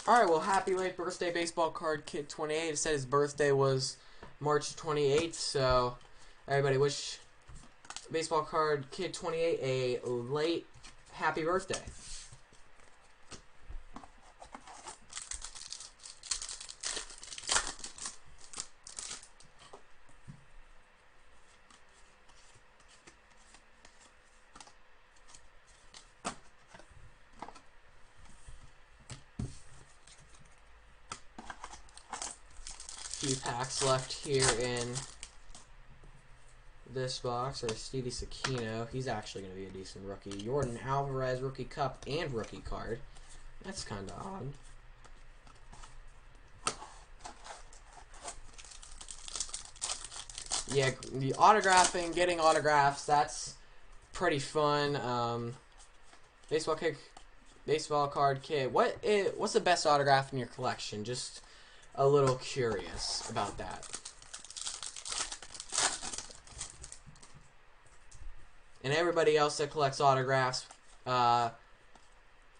[SPEAKER 2] Alright, well, happy late birthday, Baseball Card Kid 28. It said his birthday was March 28th, so everybody wish Baseball Card Kid 28 a late happy birthday. Few packs left here in this box. Or Stevie Sakino, he's actually going to be a decent rookie. Jordan Alvarez, rookie cup and rookie card. That's kind of odd. Yeah, the autographing, getting autographs, that's pretty fun. Baseball card kit. What's the best autograph in your collection? Just a little curious about that. And everybody else that collects autographs,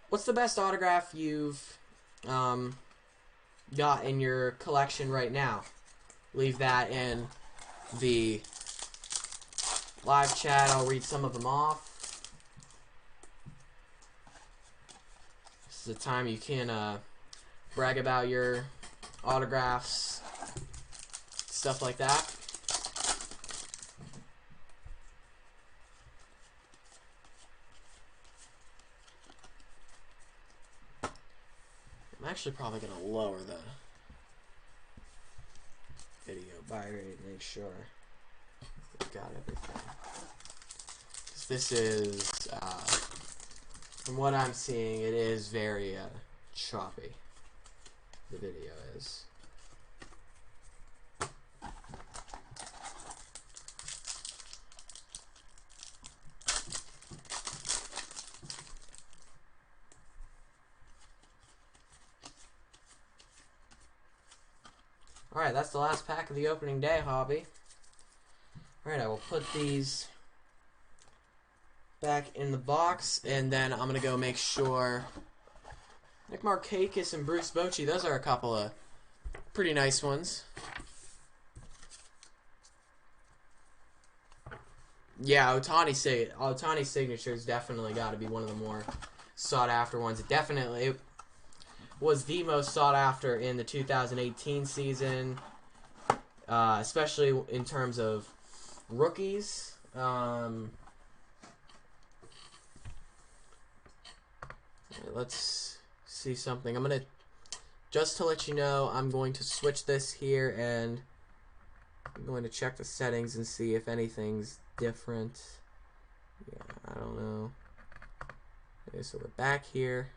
[SPEAKER 2] what's the best autograph you've got in your collection right now? Leave that in the live chat. I'll read some of them off. This is the time you can brag about your autographs, stuff like that. I'm actually probably going to lower the video bitrate, make sure we've got everything. 'Cause this is, from what I'm seeing, it is very choppy. The video is. Alright, that's the last pack of the opening day hobby. Alright, I will put these back in the box, and then I'm going to go make sure Nick Markakis and Bruce Bochy, those are a couple of pretty nice ones. Yeah, Ohtani's signature's definitely got to be one of the more sought after ones. It definitely was the most sought after in the 2018 season, especially in terms of rookies. Let's see something. I'm going to, just to let you know, I'm going to switch this here, and I'm going to check the settings and see if anything's different. Yeah, I don't know. Okay, so we're back here.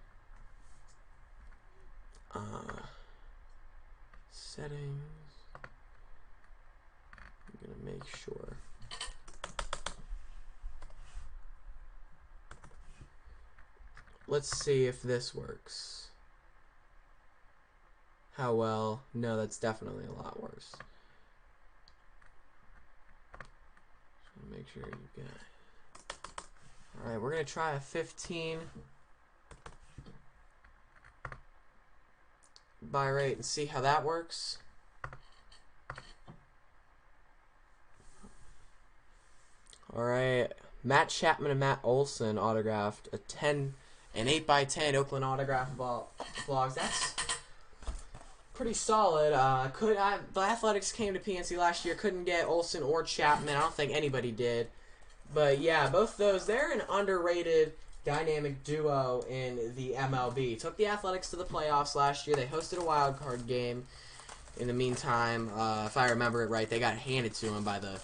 [SPEAKER 2] Settings. I'm going to make sure. Let's see if this works. How well? No, that's definitely a lot worse. So make sure you got it. Alright, we're going to try a 15 buy rate and see how that works. Alright, Matt Chapman and Matt Olson autographed a 8x10 Oakland autograph blogs. That's pretty solid. The Athletics came to PNC last year, couldn't get Olson or Chapman. I don't think anybody did. But yeah, both those, they're an underrated dynamic duo in the MLB. Took the Athletics to the playoffs last year. They hosted a wild card game. In the meantime, if I remember it right, they got handed to them by the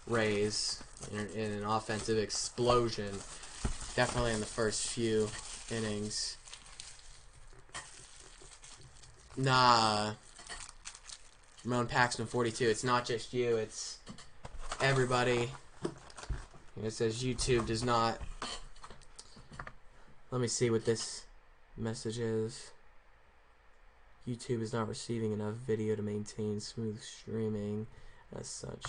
[SPEAKER 2] Rays in an offensive explosion. Definitely in the first few innings. Nah. Ramon Paxman 42. It's not just you, it's everybody. It says YouTube does not. Let me see what this message is. YouTube is not receiving enough video to maintain smooth streaming as such.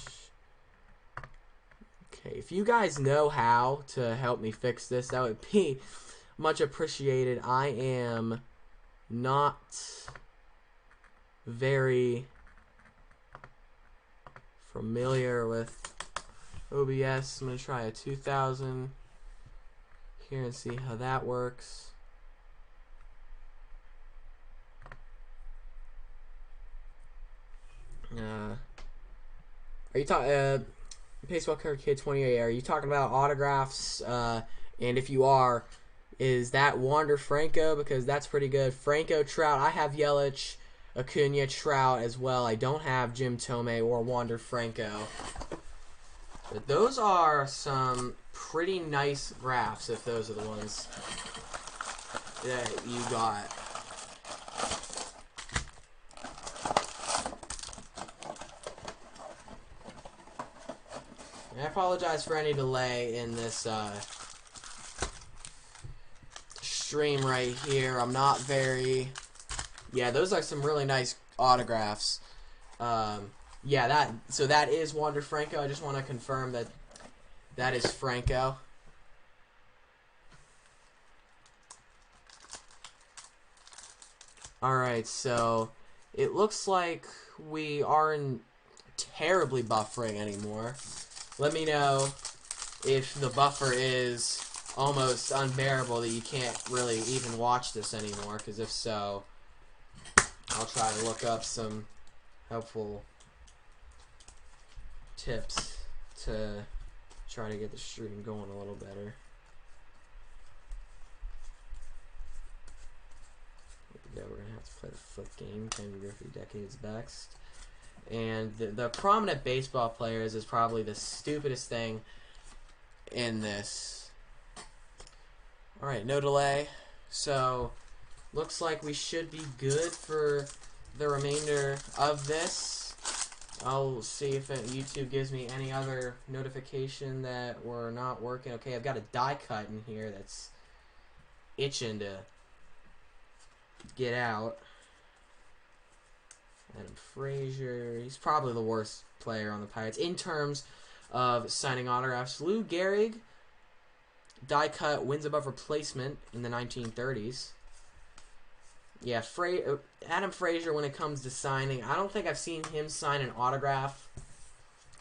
[SPEAKER 2] Okay, if you guys know how to help me fix this, that would be much appreciated. I am not very familiar with OBS. I'm going to try a 2000 here and see how that works. Are you talking Baseball Card Kid 28? Are you talking about autographs? And if you are, is that Wander Franco? Because that's pretty good. Franco, Trout. I have Yelich, Acuna, Trout as well. I don't have Jim Tomei or Wander Franco. But those are some pretty nice graphs, if those are the ones. that you got. And I apologize for any delay in this stream right here. I'm not very... Yeah, those are some really nice autographs. Yeah, that is Wander Franco. I just want to confirm that that is Franco. Alright, so it looks like we aren't terribly buffering anymore. Let me know if the buffer is almost unbearable that you can't really even watch this anymore, because if so, I'll try to look up some helpful tips to try to get the stream going a little better. Yeah, we're going to have to play the foot game, Ken Griffey Decades Best. And the prominent baseball players is probably the stupidest thing in this. Alright, no delay. So, looks like we should be good for the remainder of this. I'll see if YouTube gives me any other notification that we're not working. Okay, I've got a die cut in here that's itching to get out. Adam Frazier, he's probably the worst player on the Pirates in terms of signing autographs. Lou Gehrig, die cut, wins above replacement in the 1930s. Yeah, Adam Frazier, when it comes to signing, I don't think I've seen him sign an autograph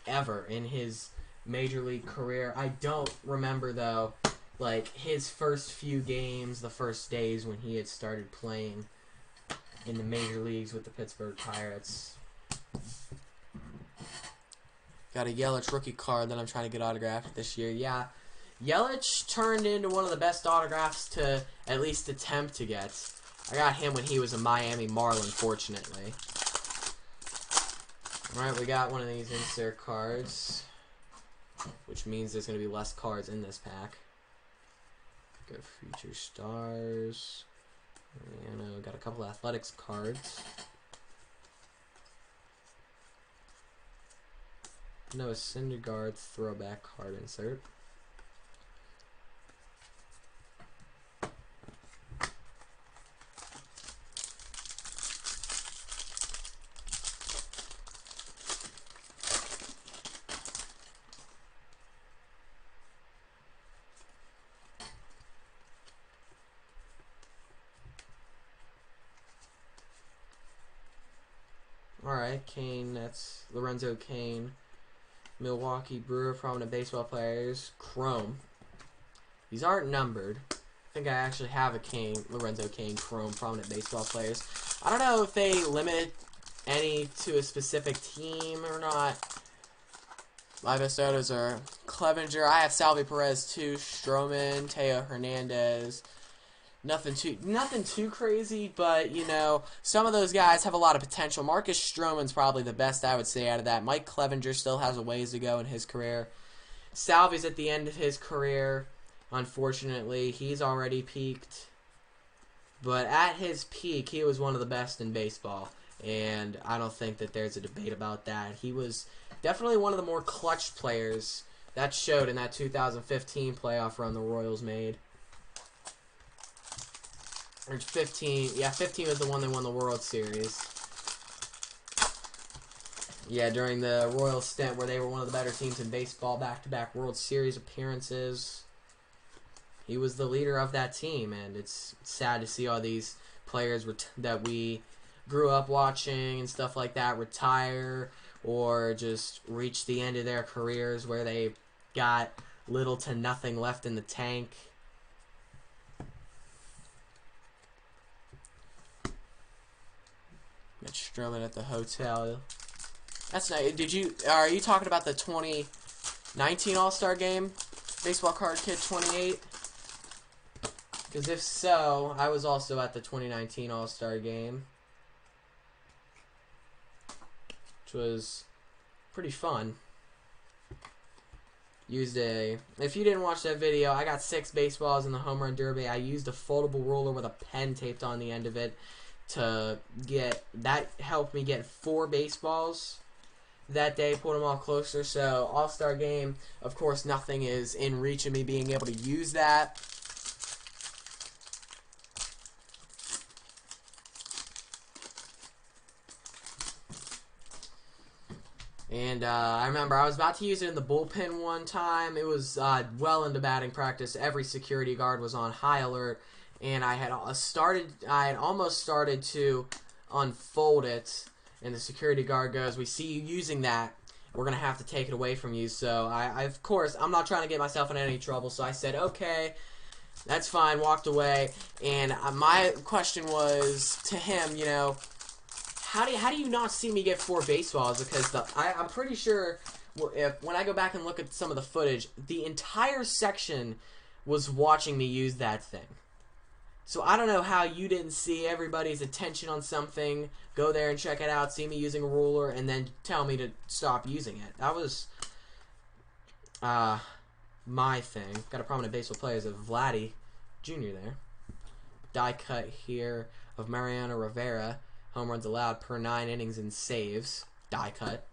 [SPEAKER 2] ever in his major league career. I don't remember, though, like, his first few games, the first days when he had started playing in the major leagues with the Pittsburgh Pirates. Got a Yelich rookie card that I'm trying to get autographed this year. Yeah, Yelich turned into one of the best autographs to at least attempt to get. I got him when he was a Miami Marlin, fortunately. Alright, we got one of these insert cards, which means there's going to be less cards in this pack. Got Future Stars. And got a couple of Athletics cards. Noah Syndergaard throwback card insert. Alright, Kane, that's Lorenzo Kane. Milwaukee Brewer, prominent baseball players. Chrome. These aren't numbered. I think I actually have a Lorenzo Kane Chrome, prominent baseball players. I don't know if they limit any to a specific team or not. Live Estodos are Clevenger. I have Salvi Perez too. Stroman, Teo Hernandez. Nothing too crazy, but, you know, some of those guys have a lot of potential. Marcus Stroman's probably the best, I would say, out of that. Mike Clevenger still has a ways to go in his career. Salvi's at the end of his career, unfortunately. He's already peaked. But at his peak, he was one of the best in baseball, and I don't think that there's a debate about that. He was definitely one of the more clutch players. That showed in that 2015 playoff run the Royals made. Or 15. Yeah, 15 was the one that won the World Series. Yeah, during the Royals stint where they were one of the better teams in baseball, back-to-back World Series appearances. He was the leader of that team, and it's sad to see all these players that we grew up watching and stuff like that retire or just reach the end of their careers where they got little to nothing left in the tank. Stroman at the hotel. That's nice. Are you talking about the 2019 All-Star Game? Baseball card kit 28? Because if so, I was also at the 2019 All-Star Game, which was pretty fun. If you didn't watch that video, I got 6 baseballs in the home run derby. I used a foldable ruler with a pen taped on the end of it to that helped me get 4 baseballs that day, put them all closer. So All-Star game, of course, nothing is in reach of me being able to use that. And I remember I was about to use it in the bullpen one time. It was well into batting practice. Every security guard was on high alert, and I had almost started to unfold it, and the security guard goes, "We see you using that. We're gonna have to take it away from you." So I of course, I'm not trying to get myself in any trouble. So I said, "Okay, that's fine." Walked away, and my question was to him, you know, how do you not see me get 4 baseballs? Because I'm pretty sure when I go back and look at some of the footage, the entire section was watching me use that thing. So I don't know how you didn't see everybody's attention on something, go there and check it out, see me using a ruler, and then tell me to stop using it. That was my thing. Got a prominent baseball player as a Vladdy Jr. there. Die cut here of Mariano Rivera. Home runs allowed per 9 innings and saves. Die cut.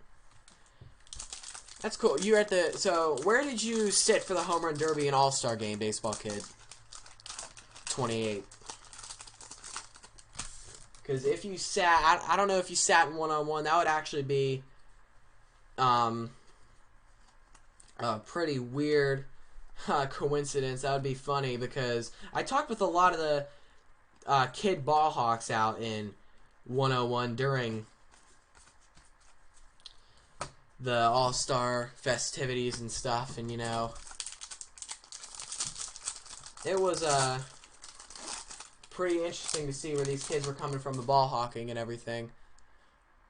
[SPEAKER 2] That's cool. You're at the... So, where did you sit for the home run derby and all-star game, baseball kid? 28. Because if you sat... I don't know if you sat in one-on-one. That would actually be... a pretty weird coincidence. That would be funny because I talked with a lot of the kid ball hawks out in 101 during the all-star festivities and stuff, and you know, it was pretty interesting to see where these kids were coming from, the ball hawking and everything.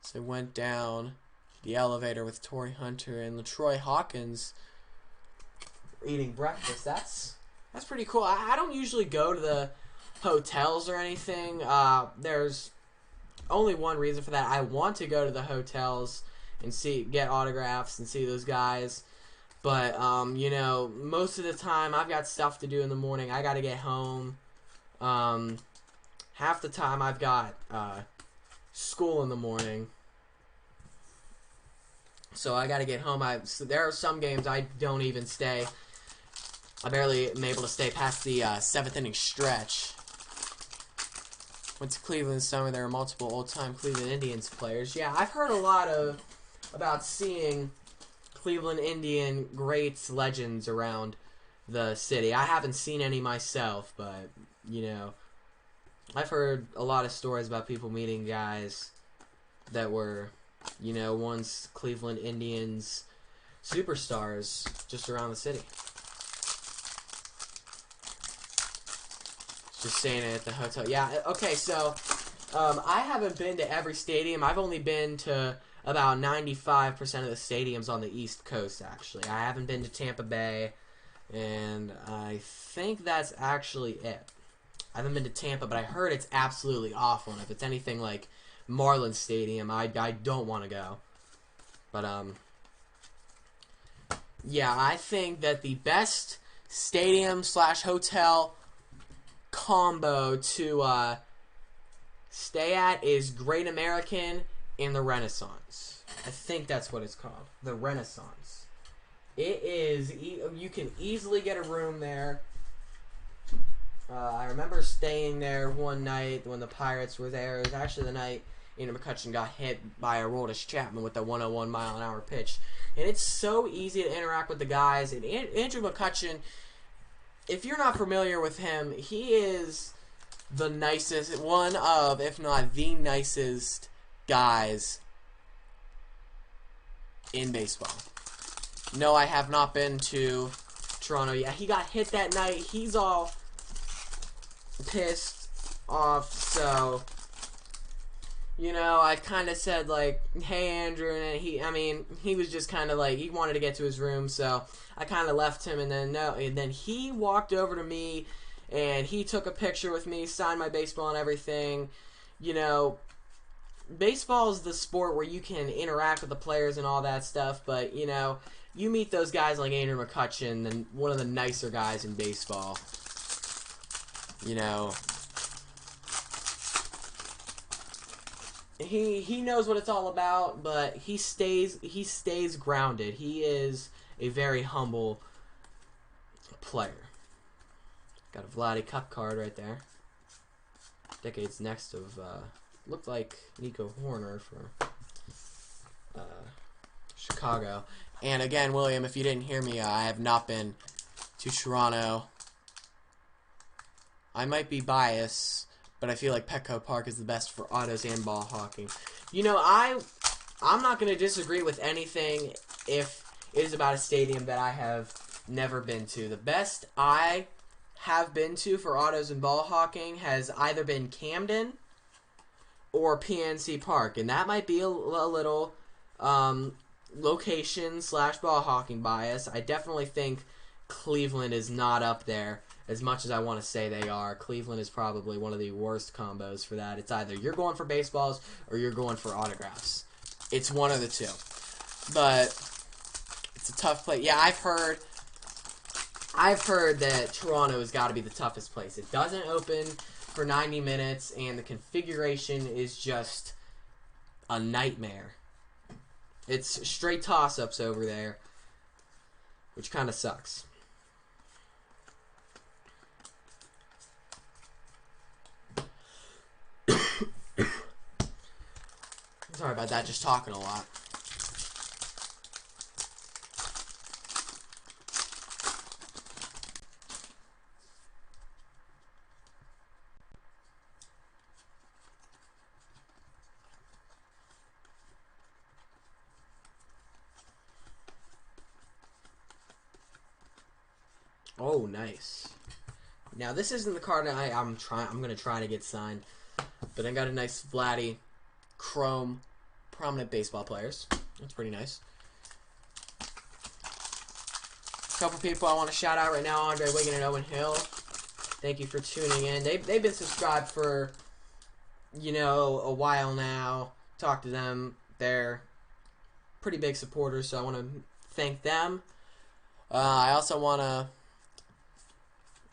[SPEAKER 2] So they went down the elevator with Torrey Hunter and LaTroy Hawkins eating breakfast. That's pretty cool. I don't usually go to the hotels or anything. There's only one reason for that. I want to go to the hotels and get autographs and see those guys, but you know, most of the time I've got stuff to do in the morning. I got to get home. Half the time I've got school in the morning, so I got to get home. So there are some games I don't even stay. I barely am able to stay past the 7th inning stretch. Went to Cleveland this summer. There are multiple old-time Cleveland Indians players. Yeah, I've heard a lot about seeing Cleveland Indian greats, legends around the city. I haven't seen any myself, but, you know, I've heard a lot of stories about people meeting guys that were, you know, once Cleveland Indians superstars just around the city. Just saying it at the hotel. Yeah, okay, so I haven't been to every stadium. I've only been to about 95% of the stadiums on the East Coast, actually. I haven't been to Tampa Bay, and I think that's actually it. I haven't been to Tampa, but I heard it's absolutely awful, and if it's anything like Marlins Stadium, I don't want to go. But, yeah, I think that the best stadium/hotel combo to stay at is Great American and the Renaissance. I think that's what it's called, the Renaissance. It is, you can easily get a room there. I remember staying there one night when the Pirates were there. It was actually the night Andrew McCutchen got hit by Aroldis Chapman with the 101-mile-an-hour pitch. And it's so easy to interact with the guys. And Andrew McCutchen, if you're not familiar with him, he is the nicest, one of, if not the nicest guys in baseball. No, I have not been to Toronto yet. He got hit that night. He's all pissed off, so, you know, I kind of said, like, hey, Andrew, and he was just kind of like, he wanted to get to his room, so I kind of left him, and then he walked over to me, and he took a picture with me, signed my baseball and everything. You know, baseball is the sport where you can interact with the players and all that stuff, but, you know, you meet those guys like Andrew McCutcheon, and one of the nicer guys in baseball. You know, he knows what it's all about, but he stays grounded. He is a very humble player. Got a Vladdy Cup card right there. Decades next of looked like Nico Horner for Chicago. And again, William, if you didn't hear me, I have not been to Toronto. I might be biased, but I feel like Petco Park is the best for autos and ball hawking. You know, I'm not going to disagree with anything if it is about a stadium that I have never been to. The best I have been to for autos and ball hawking has either been Camden or PNC Park, and that might be a little location / ball hawking bias. I definitely think Cleveland is not up there as much as I want to say they are. Cleveland is probably one of the worst combos for that. It's either you're going for baseballs or you're going for autographs. It's one of the two. But it's a tough place. Yeah, I've heard that Toronto has got to be the toughest place. It doesn't open for 90 minutes, and the configuration is just a nightmare. It's straight toss-ups over there, which kind of sucks. Sorry about that, just talking a lot. Oh, nice. Now this isn't the card that I'm gonna try to get signed, but I got a nice Vladdy Chrome prominent baseball players. That's pretty nice. A couple people I want to shout out right now: Andre Wiggin and Owen Hill. Thank you for tuning in. They've been subscribed for a while now. Talk to them. They're pretty big supporters, so I want to thank them. I also want to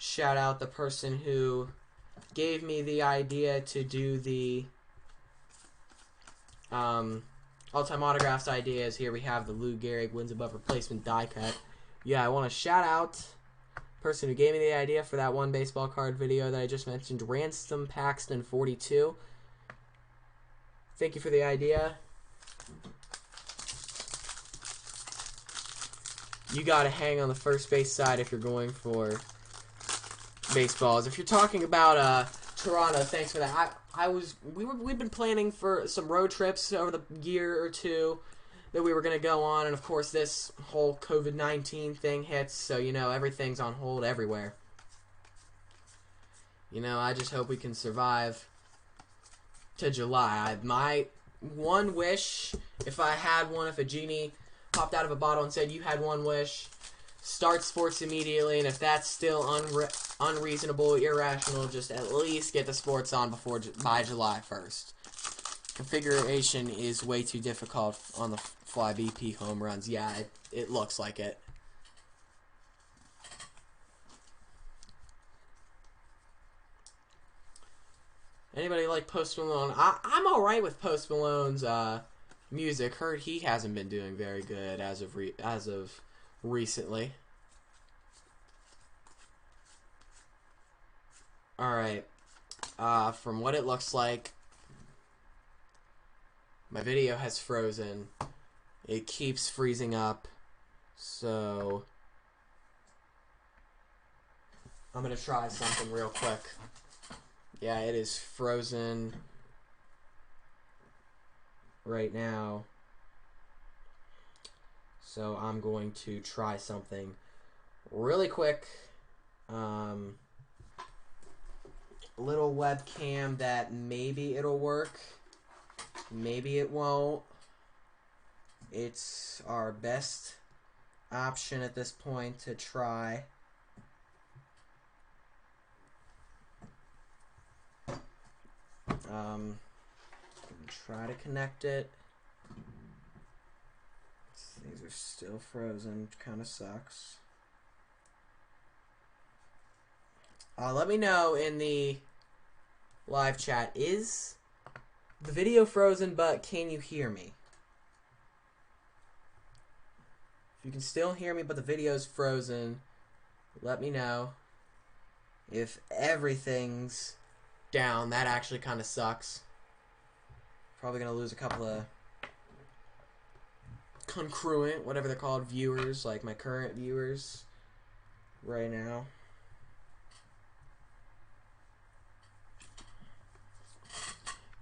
[SPEAKER 2] shout out the person who gave me the idea to do the all-time autographs ideas. Here we have the Lou Gehrig wins above replacement die cut. Yeah, I want to shout out the person who gave me the idea for that one baseball card video that I just mentioned, Ransom Paxton 42. Thank you for the idea. You got to hang on the first base side if you're going for baseballs. If you're talking about Toronto, thanks for that. We've been planning for some road trips over the year or two that we were going to go on, and of course this whole COVID-19 thing hits, so everything's on hold everywhere. I just hope we can survive to July. My one wish, if I had one, if a genie popped out of a bottle and said you had one wish, start sports immediately, and if that's still unreasonable, irrational, just at least get the sports on by July 1st. Configuration is way too difficult on the fly BP home runs. Yeah, it looks like it. Anybody like Post Malone? I'm alright with Post Malone's music. Heard he hasn't been doing very good as of recently. Alright. From what it looks like, my video has frozen. It keeps freezing up. So I'm going to try something real quick. Yeah, it is frozen right now. So I'm going to try something really quick. Little webcam that maybe it'll work, maybe it won't. It's our best option at this point to try. Try to connect it. Let's These are still frozen, which kind of sucks. Let me know in the live chat, is the video frozen, but can you hear me? If you can still hear me, but the video's frozen, let me know. If everything's down, that actually kind of sucks. Probably going to lose a couple of concurrent, whatever they're called, viewers, like my current viewers right now.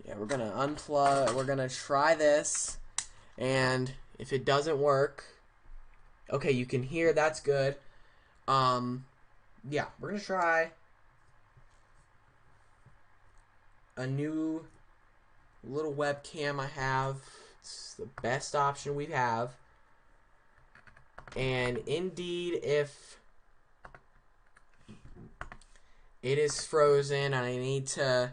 [SPEAKER 2] Yeah, we're going to unplug. We're going to try this. And if it doesn't work, okay, you can hear, that's good. Yeah, we're going to try a new little webcam I have. It's the best option we have. And indeed, if it is frozen and I need to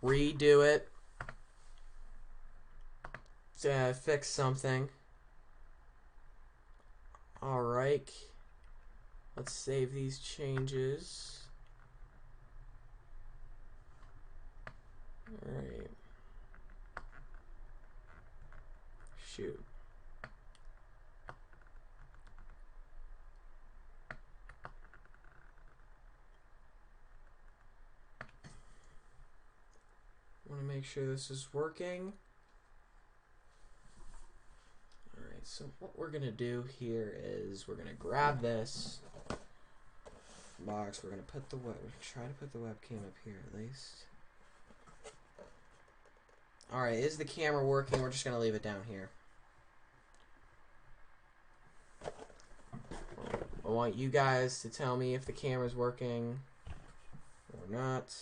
[SPEAKER 2] redo it to fix something. Alright. Let's save these changes. Alright. Shoot. Want to make sure this is working. Alright, so what we're going to do here is we're going to grab this box. We're going to put the try to put the webcam up here at least. Alright, is the camera working? We're just going to leave it down here. I want you guys to tell me if the camera's working or not.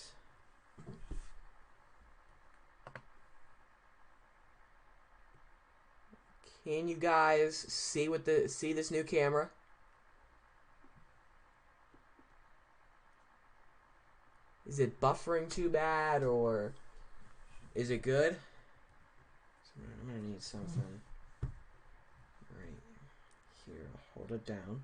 [SPEAKER 2] Can you guys see this new camera? Is it buffering too bad, or is it good? So I'm gonna need something right here. I'll hold it down.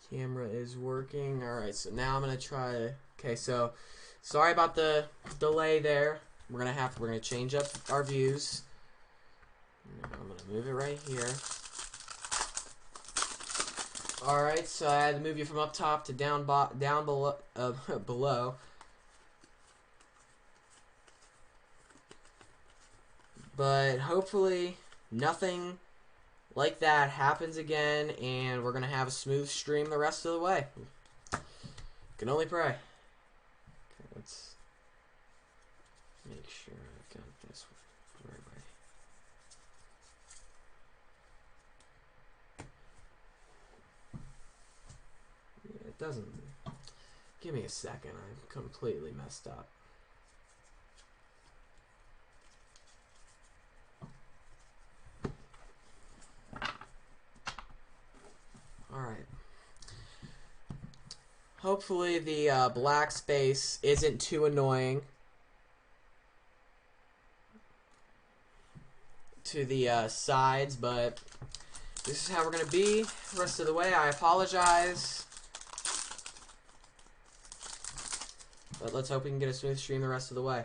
[SPEAKER 2] Camera is working. Alright, so now I'm gonna try. Okay, so sorry about the delay there. We're gonna change up our views. I'm gonna move it right here. Alright, so I had to move you from up top to down below below. But hopefully nothing like that happens again, and we're gonna have a smooth stream the rest of the way. Can only pray. Okay, let's make sure I've got this the right way. Yeah, it doesn't. Give me a second. I'm completely messed up. Alright. Hopefully the black space isn't too annoying to the sides, but this is how we're going to be the rest of the way. I apologize. But let's hope we can get a smooth stream the rest of the way.